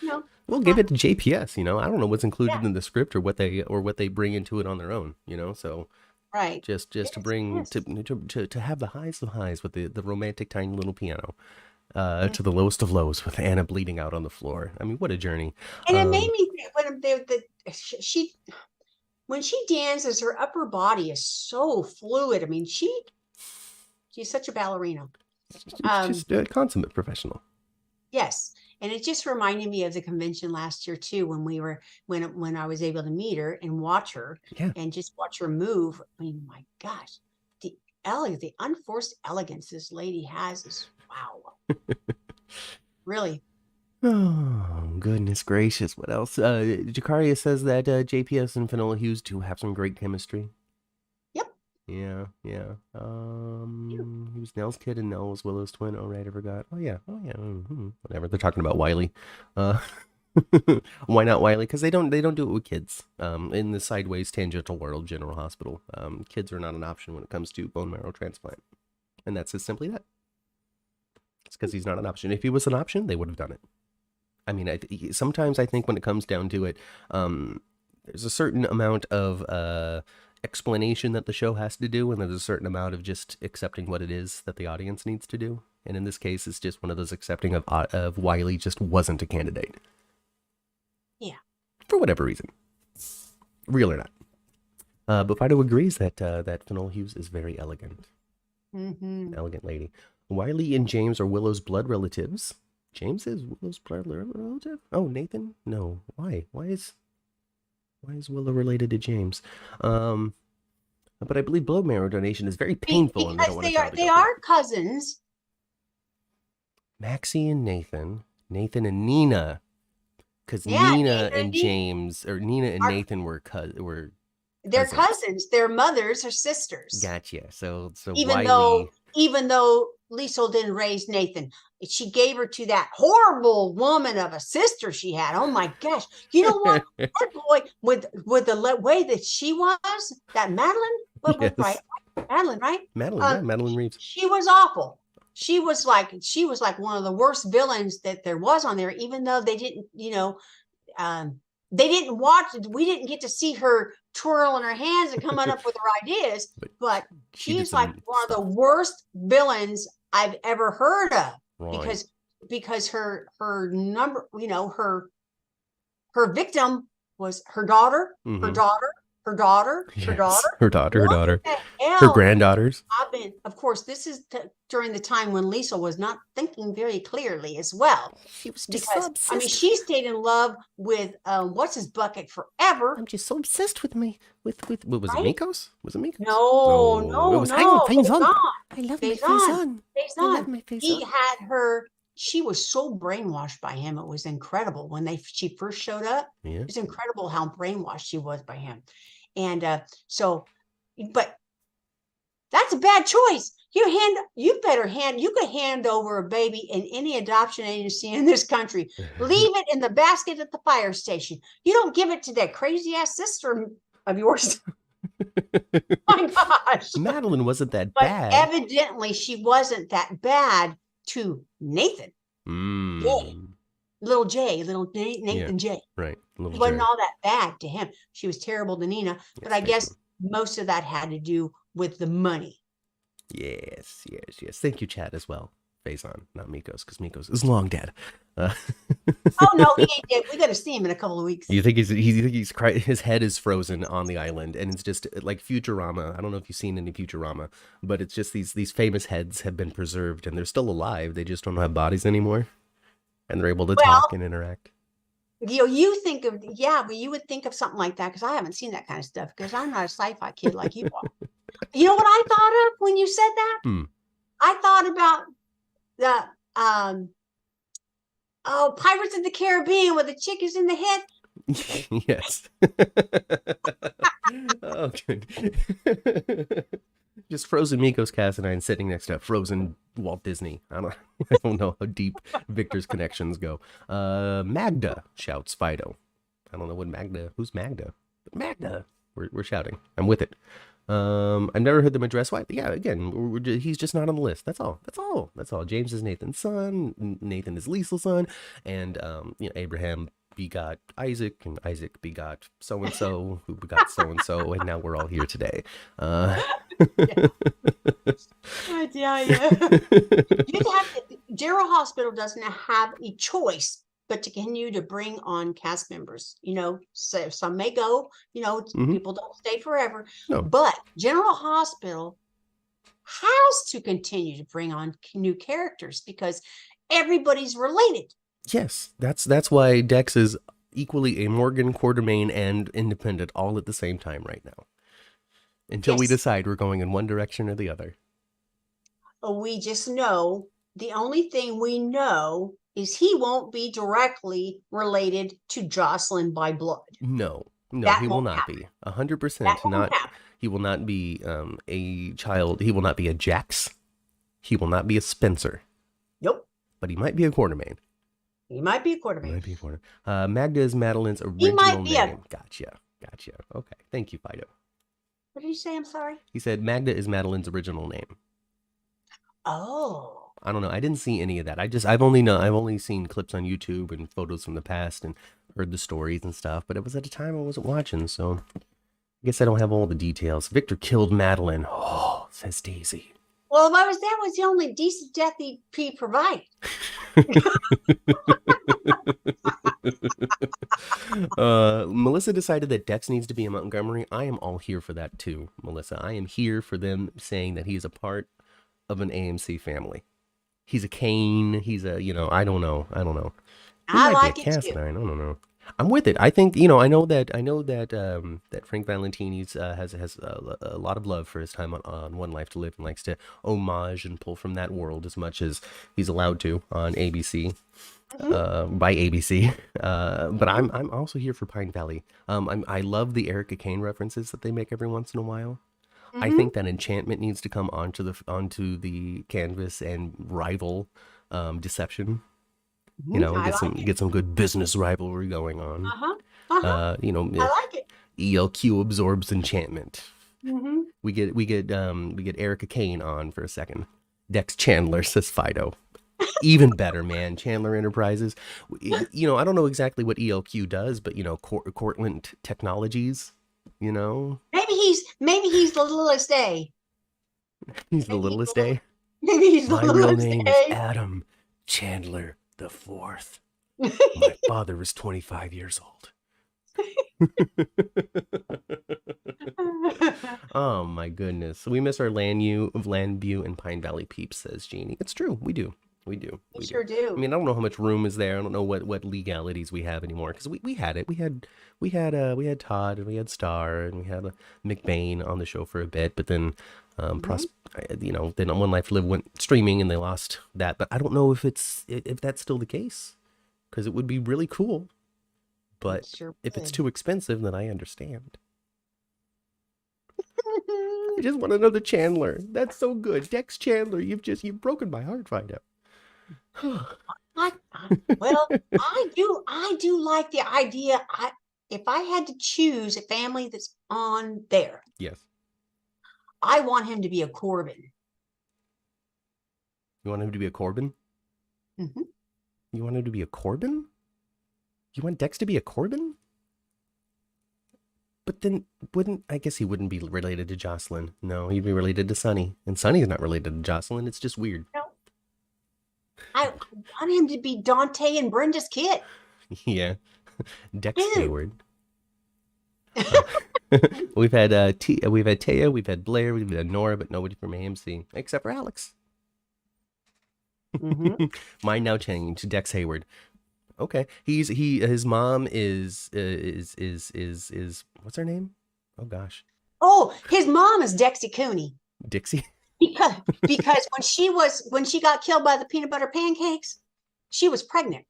We'll give it to JPS, you know. I don't know what's included yeah, in the script or what they bring into it on their own, you know. So right. just to Yes, bring yes. to have the highest of highs with the romantic tiny little piano, Yeah. to the lowest of lows with Anna bleeding out on the floor. I mean, what a journey. And it made me think she when she dances, her upper body is so fluid. I mean, she's such a ballerina. Just a consummate professional. Yes. And it just reminded me of the convention last year too, when I was able to meet her and watch her Yeah. and just watch her move. I mean, my gosh, the unforced elegance this lady has is wow. Really. Oh, goodness gracious. What else? Jacaria says that JPS and Finola Hughes do have some great chemistry. Yep. Yeah, yeah. He was Nell's kid and Nell was Willow's twin. Oh, right, I forgot. Oh, yeah. Oh, yeah. Whatever. They're talking about Wiley. Uh, why not Wiley? Because they don't do it with kids. In the sideways tangential world, General Hospital, kids are not an option when it comes to bone marrow transplant, and that's just simply that. It's because he's not an option. If he was an option, they would have done it. I mean, sometimes I think when it comes down to it, there's a certain amount of explanation that the show has to do, and there's a certain amount of just accepting what it is that the audience needs to do. And in this case, it's just one of those accepting of Wiley just wasn't a candidate. Yeah. For whatever reason, real or not. But Fido agrees that Finola Hughes is very elegant. Mm-hmm. Elegant lady. Wiley and James are Willow's blood relatives. James is Willow's blood relative? Oh, Nathan? No. Why? Why is Willow related to James? But I believe blood marrow donation is very painful, and they don't Because want to they are cousins. Maxie and Nathan and Nina, because Yeah, Nina and James, or Nina and Nathan were they're cousins. Their mothers are sisters. Gotcha. So Even Wiley, though Liesel didn't raise Nathan, she gave her to that horrible woman of a sister she had. Oh my gosh! You know what? That boy with the way that she was, that Madeline, yes. right? Madeline, right? Madeline, Madeline Reeves. She was awful. She was like one of the worst villains that there was on there. Even though they didn't, they didn't watch. We didn't get to see her twirling her hands and coming up with her ideas. But she's like one of the worst villains I've ever heard of. Right. Because her number, her victim was her daughter, her daughter, her daughter, her daughter, her granddaughters. Of course, this is during the time when Liesel was not thinking very clearly as well. She was just so obsessed. I mean, she stayed in love with what's his bucket forever. I'm just so obsessed with what was it, Mikos? Was it Mikos? No, it was Faison. I love my Faison. I love my Faison. He had her. She was so brainwashed by him. It was incredible when she first showed up. Yeah. It was incredible how brainwashed she was by him. And but that's a bad choice. You could hand over a baby in any adoption agency in this country. Leave it in the basket at the fire station. You don't give it to that crazy ass sister of yours. My gosh. Madeline wasn't that But bad. evidently she wasn't that bad to Nathan. Jay. Mm. Little Yeah. Nathan J. Right. She Little wasn't J. all that bad to him. She was terrible to Nina, but Yes, I thank guess you. most of that had to do with the money. Yes, yes, yes. Thank you, Chad, as well. Faison, not Mikos, because Mikos is long dead. Uh, Oh no, he ain't dead. We got to see him in a couple of weeks. you think his head is frozen on the island, and it's just like Futurama. I don't know if you've seen any Futurama, but it's just these famous heads have been preserved, and they're still alive. They just don't have bodies anymore, and they're able to talk Well, and interact. you think of but you would think of something like that because I haven't seen that kind of stuff because I'm not a sci-fi kid like you are. You know what I thought of when you said that? Hmm. I thought about the Pirates of the Caribbean where the chick is in the head. Yes. Oh, good. Just frozen Mikos Cassadine sitting next to frozen Walt Disney. I don't know how deep Victor's connections go. Magda, shouts Fido. I don't know what Magda. Who's Magda? Magda. We're shouting. I'm with it. I've never heard them address why. Yeah, again, he's just not on the list. That's all. That's all. That's all. James is Nathan's son. Nathan is Liesl's son, and Abraham begot Isaac, and Isaac begot so and so, who begot so and so, and now we're all here today. I tell you. General Hospital doesn't have a choice but to continue to bring on cast members. So some may go, people don't stay forever. No. But General Hospital has to continue to bring on new characters because everybody's related. Yes, that's why Dex is equally a Morgan, Quartermain, and Independent all at the same time right now. Until we decide we're going in one direction or the other. We just know, the only thing we know is he won't be directly related to Jocelyn by blood. No, that he will not happen. be. 100% not. He will not be a child. He will not be a Jax. He will not be a Spencer. Nope. But he might be a Quartermain. He might be a Quartermain. Might be a Quartermain. Magda is Madeline's original name. Gotcha. Okay. Thank you, Fido. What did you say? I'm sorry. He said Magda is Madeline's original name. Oh. I don't know. I didn't see any of that. I've only seen clips on YouTube and photos from the past and heard the stories and stuff, but it was at a time I wasn't watching, so I guess I don't have all the details. Victor killed Madeline. Oh, says Daisy. Well, that was the only decent death he provided. Melissa decided that Dex needs to be in Montgomery. I am all here for that too, Melissa. I am here for them saying that he is a part of an AMC family. He's a Kane. He's a, I don't know. He I like it too. I don't know. I'm with it. I think, I know that that Frank Valentini's has a lot of love for his time on One Life to Live and likes to homage and pull from that world as much as he's allowed to on ABC. By ABC, but I'm also here for Pine Valley. I love the Erica Kane references that they make every once in a while. I think that enchantment needs to come onto the canvas and rival Deception. Get some good business rivalry going on. I like it. ELQ absorbs enchantment. We get Erica Kane on for a second. Dex Chandler, says Fido. Even better, man. Chandler Enterprises. I don't know exactly what ELQ does, but Cortland Technologies. Maybe he's the littlest A. He's the littlest A. Maybe he's the littlest A. My real name is Adam Chandler the Fourth. My father was 25 years old. Oh my goodness. We miss our Landview and Pine Valley peeps, says Jeannie. It's true. We do. We sure do. I mean, I don't know how much room is there. I don't know what legalities we have anymore because we had it. We had Todd and we had Star and we had McBain on the show for a bit, but then then One Life to Live went streaming and they lost that. But I don't know if that's still the case because it would be really cool. But if it's too expensive, then I understand. I just want another Chandler. That's so good, Dex Chandler. You've broken my heart, Fido. Well, I do like the idea. if I had to choose a family that's on there, Yes. I want him to be a Corbin. You want him to be a Corbin? Mm-hmm. You want him to be a Corbin? You want Dex to be a Corbin? But then I guess he wouldn't be related to Jocelyn. No, he'd be related to Sunny. And Sunny's not related to Jocelyn. It's just weird. No, I want him to be Dante and Brenda's kid. Yeah. Dex Dude. Hayward. We've had we've had Taya, we've had Blair, we've had Nora, but nobody from AMC except for Alex. Mm-hmm. Mine now changed. Dex Hayward. Okay, his mom is what's her name? Oh gosh, Oh, his mom is Dexy Cooney. Dixie. Because when she got killed by the peanut butter pancakes, she was pregnant,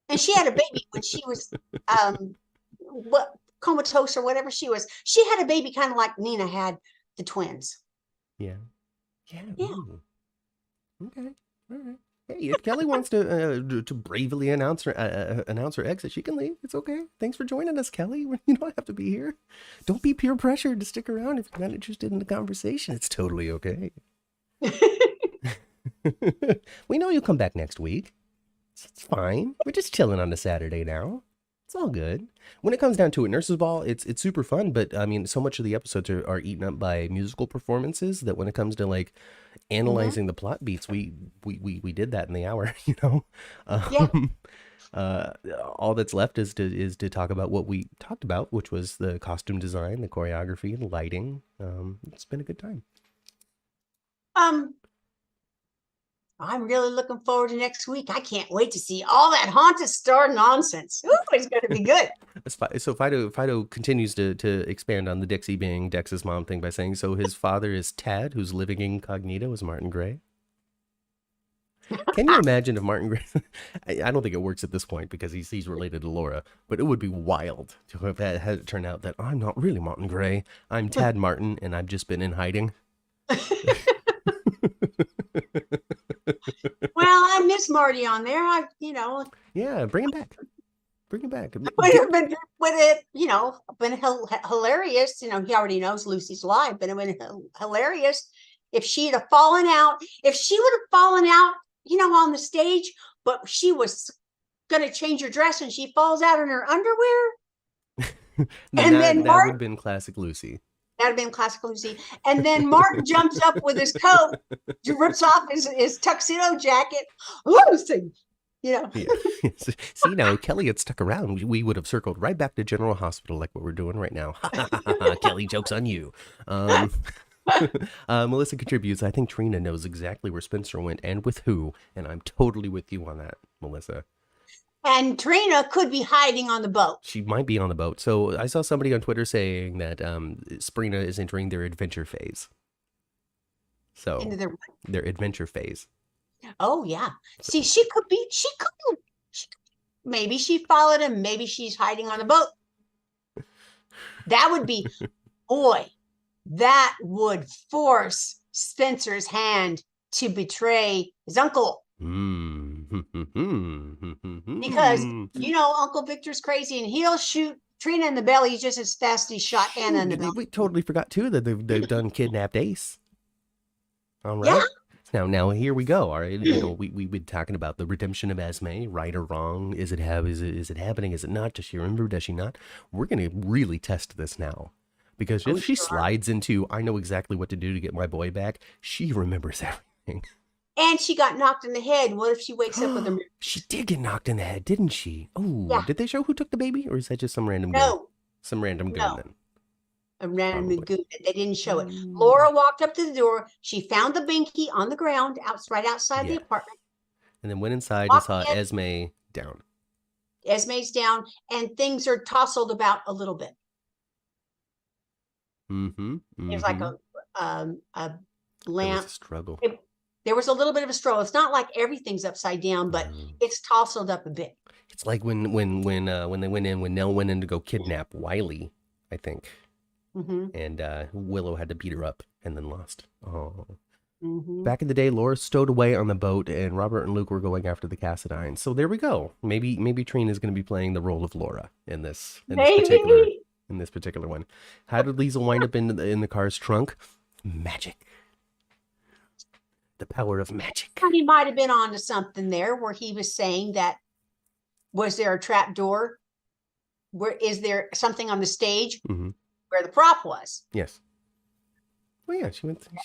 and she had a baby when she was comatose or whatever she was. She had a baby kind of like Nina had the twins. Yeah. Yeah. Ooh. Okay. All right. Hey, if Kelly wants to bravely announce her exit, she can leave. It's okay. Thanks for joining us, Kelly. You don't have to be here. Don't be peer pressured to stick around if you're not interested in the conversation. It's totally okay. We know you'll come back next week. It's fine. We're just chilling on a Saturday now. It's all good. When it comes down to it, Nurse's Ball, it's super fun, but I mean, so much of the episodes are eaten up by musical performances that when it comes to like analyzing the plot beats, we did that in the hour, you know. All that's left is to talk about what we talked about, which was the costume design, the choreography, the lighting. It's been a good time. I'm really looking forward to next week. I can't wait to see all that haunted star nonsense. Ooh, it's going to be good. So Fido continues to expand on the Dixie being Dex's mom thing by saying, so his father is Tad, who's living incognito as Martin Gray. Can you imagine if Martin Gray... I don't think it works at this point because he's related to Laura, but it would be wild to have had it turn out that I'm not really Martin Gray. I'm Tad Martin, and I've just been in hiding. Well, I miss Marty on there. Yeah, bring him back. Bring him back. Would it, been hilarious. He already knows Lucy's live, but it would have been hilarious if she'd have fallen out. If she would have fallen out, on the stage, but she was going to change her dress and she falls out in her underwear. That would have been classic Lucy. That'd have been classic Lucy. And then Martin jumps up with his coat, rips off his tuxedo jacket. Lucy, Yeah. See, now, Kelly had stuck around. We would have circled right back to General Hospital like what we're doing right now. Kelly, joke's on you. Melissa contributes, I think Trina knows exactly where Spencer went and with who. And I'm totally with you on that, Melissa. And Trina could be hiding on the boat. She might be on the boat. So I saw somebody on Twitter saying that Sprina is entering their adventure phase. So their adventure phase. Oh yeah. See, she could maybe she followed him. Maybe she's hiding on the boat. That would be, boy, that would force Spencer's hand to betray his uncle. Because Uncle Victor's crazy and he'll shoot Trina in the belly just as fast as he shot Anna in the belly. We totally forgot too that they've done kidnapped Ace. All right. Yeah. Now here we go. All right. We've been talking about the redemption of Esme, right or wrong. Is it happening? Is it not? Does she remember? Does she not? We're gonna really test this now. Because if she slides into, I know exactly what to do to get my boy back, she remembers everything. And she got knocked in the head. What if she wakes up with a... She did get knocked in the head, didn't she? Oh, yeah. Did they show who took the baby? Or is that just some random goon? Some random goon then? A random goon. They didn't show it. Laura walked up to the door. She found the binky on the ground right outside the apartment. And then went inside and saw Esme down. Esme's down, and things are tousled about a little bit. There's like a lamp. There was a struggle. There was a little bit of a struggle. It's not like everything's upside down, but it's tousled up a bit. It's like when Nell went in to go kidnap Wiley, I think, and Willow had to beat her up and then lost. Oh, Mm-hmm. Back in the day, Laura stowed away on the boat, and Robert and Luke were going after the Cassadines. So there we go. Maybe Trina is going to be playing the role of Laura in Maybe. this particular one. How did Liesel wind up in the car's trunk? Magic. The power of magic. He might have been onto something there, where he was saying that, was there a trap door? Where is there something on the stage where the prop was? Yes. Well, yeah,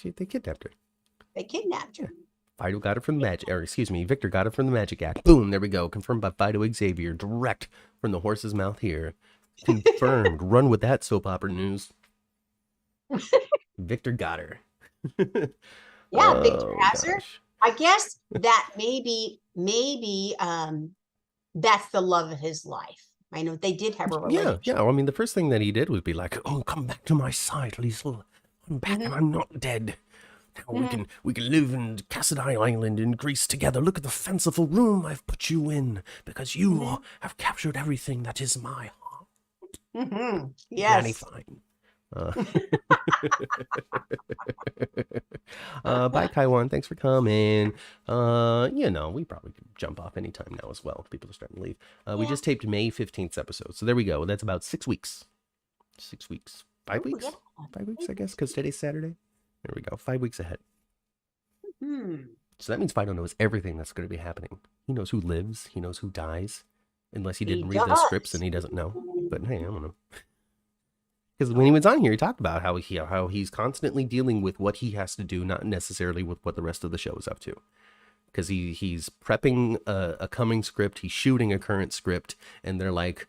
they kidnapped her. They kidnapped her. Fido got it from the magic, or excuse me, Victor got it from the magic act. Boom, there we go. Confirmed by Fido Xavier, direct from the horse's mouth here. Confirmed. Run with that soap opera news. Victor got her. Yeah, Victor has her. I guess that maybe that's the love of his life. I know they did have a relationship. Yeah. I mean, the first thing that he did was be like, "Oh, come back to my side, Liesel. I'm back and I'm not dead. Now we can live in Cassadine Island in Greece together. Look at the fanciful room I've put you in, because you have captured everything that is my heart." Yes. Granny fine. Bye, Kaiwan. Thanks for coming. We probably could jump off anytime now as well. People are starting to leave. We just taped May 15th episode. So there we go. That's about 6 weeks. 6 weeks. 5 weeks? Yeah. 5 weeks, I guess, because today's Saturday. There we go. 5 weeks ahead. So that means Fido knows everything that's going to be happening. He knows who lives. He knows who dies. Unless he didn't read the scripts and he doesn't know. But hey, I don't know. Because when he was on here, he talked about how he's constantly dealing with what he has to do, not necessarily with what the rest of the show is up to. Because he's prepping a coming script, he's shooting a current script, and they're like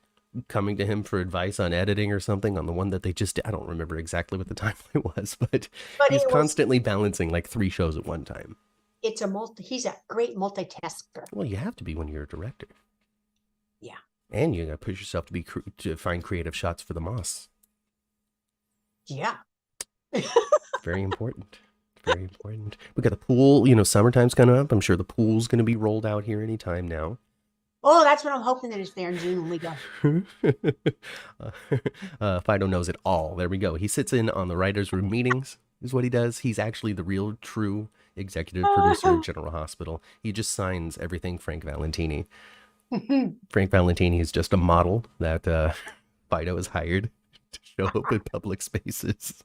coming to him for advice on editing or something on the one that they just did. I don't remember exactly what the timeline was, but he's constantly balancing like 3 shows at one time. He's a great multitasker. Well, you have to be when you're a director. Yeah. And you got to push yourself to find creative shots for the moss. Yeah. Very important. Very important. We got the pool, summertime's coming up. I'm sure the pool's going to be rolled out here anytime now. Oh, that's what I'm hoping that it's there in June when we go. Fido knows it all. There we go. He sits in on the writers' room meetings, is what he does. He's actually the real, true executive producer of General Hospital. He just signs everything Frank Valentini. Frank Valentini is just a model that Fido has hired to show up in public spaces.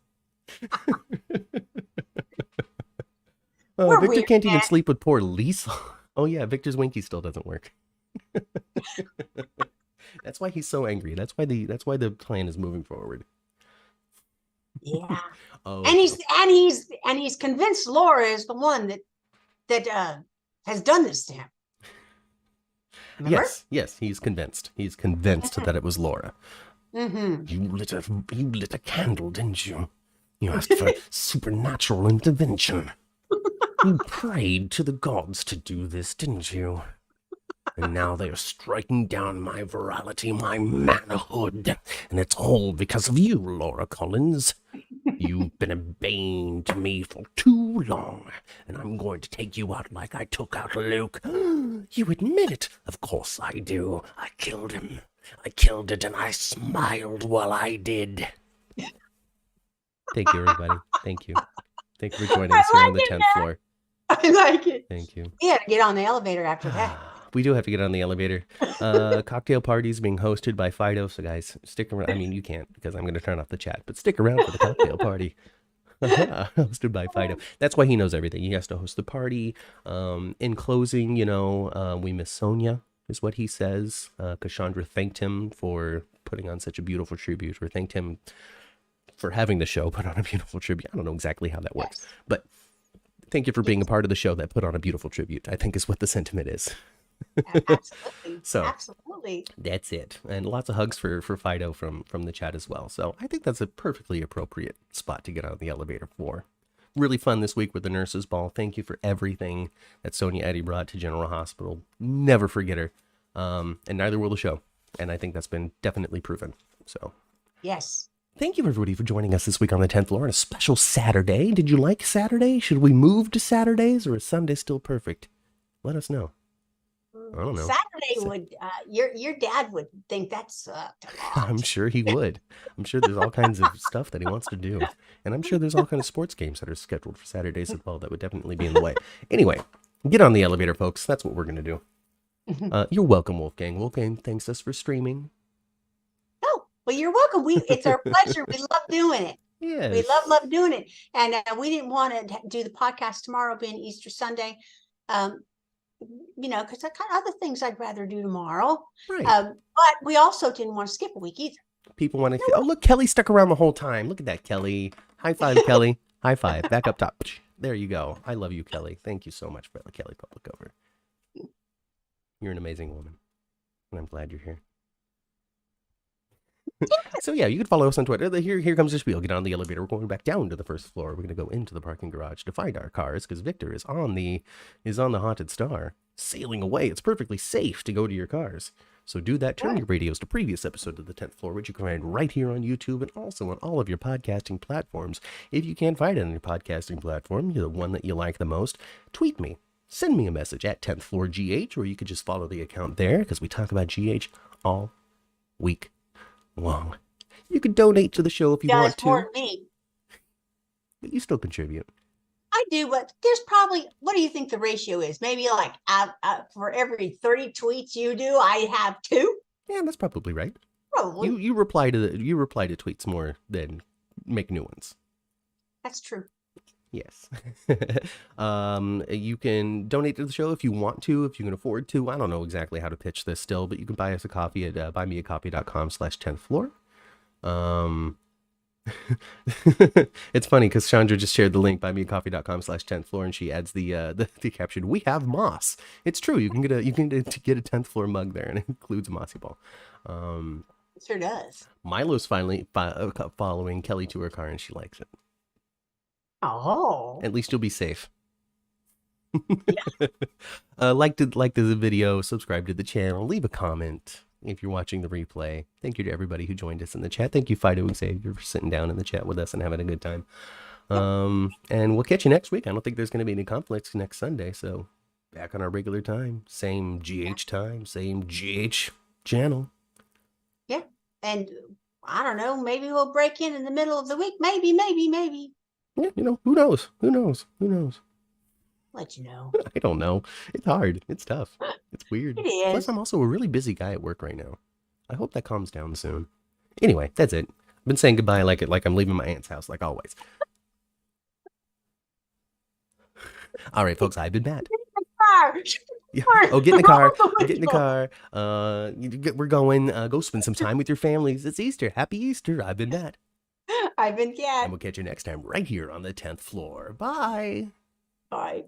Victor can't even sleep with poor Lisa. Oh yeah, Victor's Winky still doesn't work. That's why he's so angry. That's why the plan is moving forward. Yeah. And he's convinced Laura is the one that has done this to him. Remember? Yes, he's convinced. He's convinced that it was Laura. Mm-hmm. You lit a candle, didn't you? You asked for supernatural intervention. You prayed to the gods to do this, didn't you? And now they are striking down my virality, my manhood. And it's all because of you, Laura Collins. You've been a bane to me for too long, and I'm going to take you out like I took out Luke. You admit it. Of course I do. I killed him. I killed it, and I smiled while I did. Thank you, everybody. Thank you. Thank you for joining us here on the 10th floor. I like it. Thank you. We had to get on the elevator after that. We do have to get on the elevator. Cocktail parties being hosted by Fido. So guys, stick around. I mean, you can't because I'm going to turn off the chat, but stick around for the cocktail party. Hosted by Fido. That's why he knows everything. He has to host the party. In closing, we miss Sonia is what he says. Cassandra thanked him for putting on such a beautiful tribute, or thanked him for having the show put on a beautiful tribute. I don't know exactly how that works, but thank you for being a part of the show that put on a beautiful tribute, I think is what the sentiment is. Absolutely. So absolutely. That's it. And lots of hugs for Fido from the chat as well. So I think that's a perfectly appropriate spot to get on the elevator for. Really fun this week with the nurses ball. Thank you for everything that Sonia Eddy brought to General Hospital. Never forget her. And neither will the show. And I think that's been definitely proven. So yes. Thank you, everybody, for joining us this week on the 10th floor on a special Saturday. Did you like Saturday? Should we move to Saturdays, or is Sunday still perfect? Let us know. I don't know. Saturday would your dad would think that sucked a I'm lot. sure he would. I'm sure there's all kinds of stuff that he wants to do. And I'm sure there's all kinds of sports games that are scheduled for Saturdays as well that would definitely be in the way. Anyway, get on the elevator, folks. That's what we're going to do. You're welcome, Wolfgang. Wolfgang thanks us for streaming. Oh, well, you're welcome. It's our pleasure. We love doing it. Yes. We love doing it. And we didn't want to do the podcast tomorrow being Easter Sunday. Because I got other things I'd rather do tomorrow. Right. But we also didn't want to skip a week either. People want to. Oh, look, Kelly stuck around the whole time. Look at that, Kelly. High five, Kelly. High five. Back up top. There you go. I love you, Kelly. Thank you so much for the Kelly Public Over. You're an amazing woman, and I'm glad you're here. So yeah, you can follow us on Twitter. Here comes the spiel. Get on the elevator. We're going back down to the first floor. We're going to go into the parking garage to find our cars because Victor is on the haunted star, sailing away. It's perfectly safe to go to your cars. So do that. Turn your radios to previous episode of the 10th floor, which you can find right here on YouTube and also on all of your podcasting platforms. If you can't find it on your podcasting platform, the one that you like the most, tweet me. Send me a message at 10th floor GH, or you could just follow the account there because we talk about GH all week long. You can donate to the show if you want to. More than me. But you still contribute. I do, but there's probably, what do you think the ratio is? Maybe like for every 30 tweets you do, I have 2? Yeah, that's probably right. Probably. You reply to tweets more than make new ones. That's true. Yes. You can donate to the show if you want to, if you can afford to. I don't know exactly how to pitch this still, but you can buy us a coffee at buymeacoffee.com/10th floor. It's funny because Chandra just shared the link buymeacoffee.com/10th floor, and she adds the caption, "We have moss." It's true. You can get a 10th floor mug there, and it includes a mossy ball. It sure does. Milo's finally following Kelly to her car, and she likes it. Oh. At least you'll be safe. Yeah. Like the video, subscribe to the channel, leave a comment if you're watching the replay. Thank you to everybody who joined us in the chat. Thank you, Fido Xavier, for sitting down in the chat with us and having a good time. And we'll catch you next week. I don't think there's going to be any conflicts next Sunday, so back on our regular time. Same GH time, same GH channel. Yeah, and I don't know, maybe we'll break in the middle of the week. Maybe. Yeah, who knows? Let you know. I don't know. It's hard. It's tough. It's weird. It is. Plus, I'm also a really busy guy at work right now. I hope that calms down soon. Anyway, that's it. I've been saying goodbye like I'm leaving my aunt's house, like always. All right, folks, I've been Matt. Yeah. Oh, get in the car. Get in the car. We're going. Go spend some time with your families. It's Easter. Happy Easter. I've been Matt. I've been Kat. And we'll catch you next time right here on the 10th floor. Bye. Bye.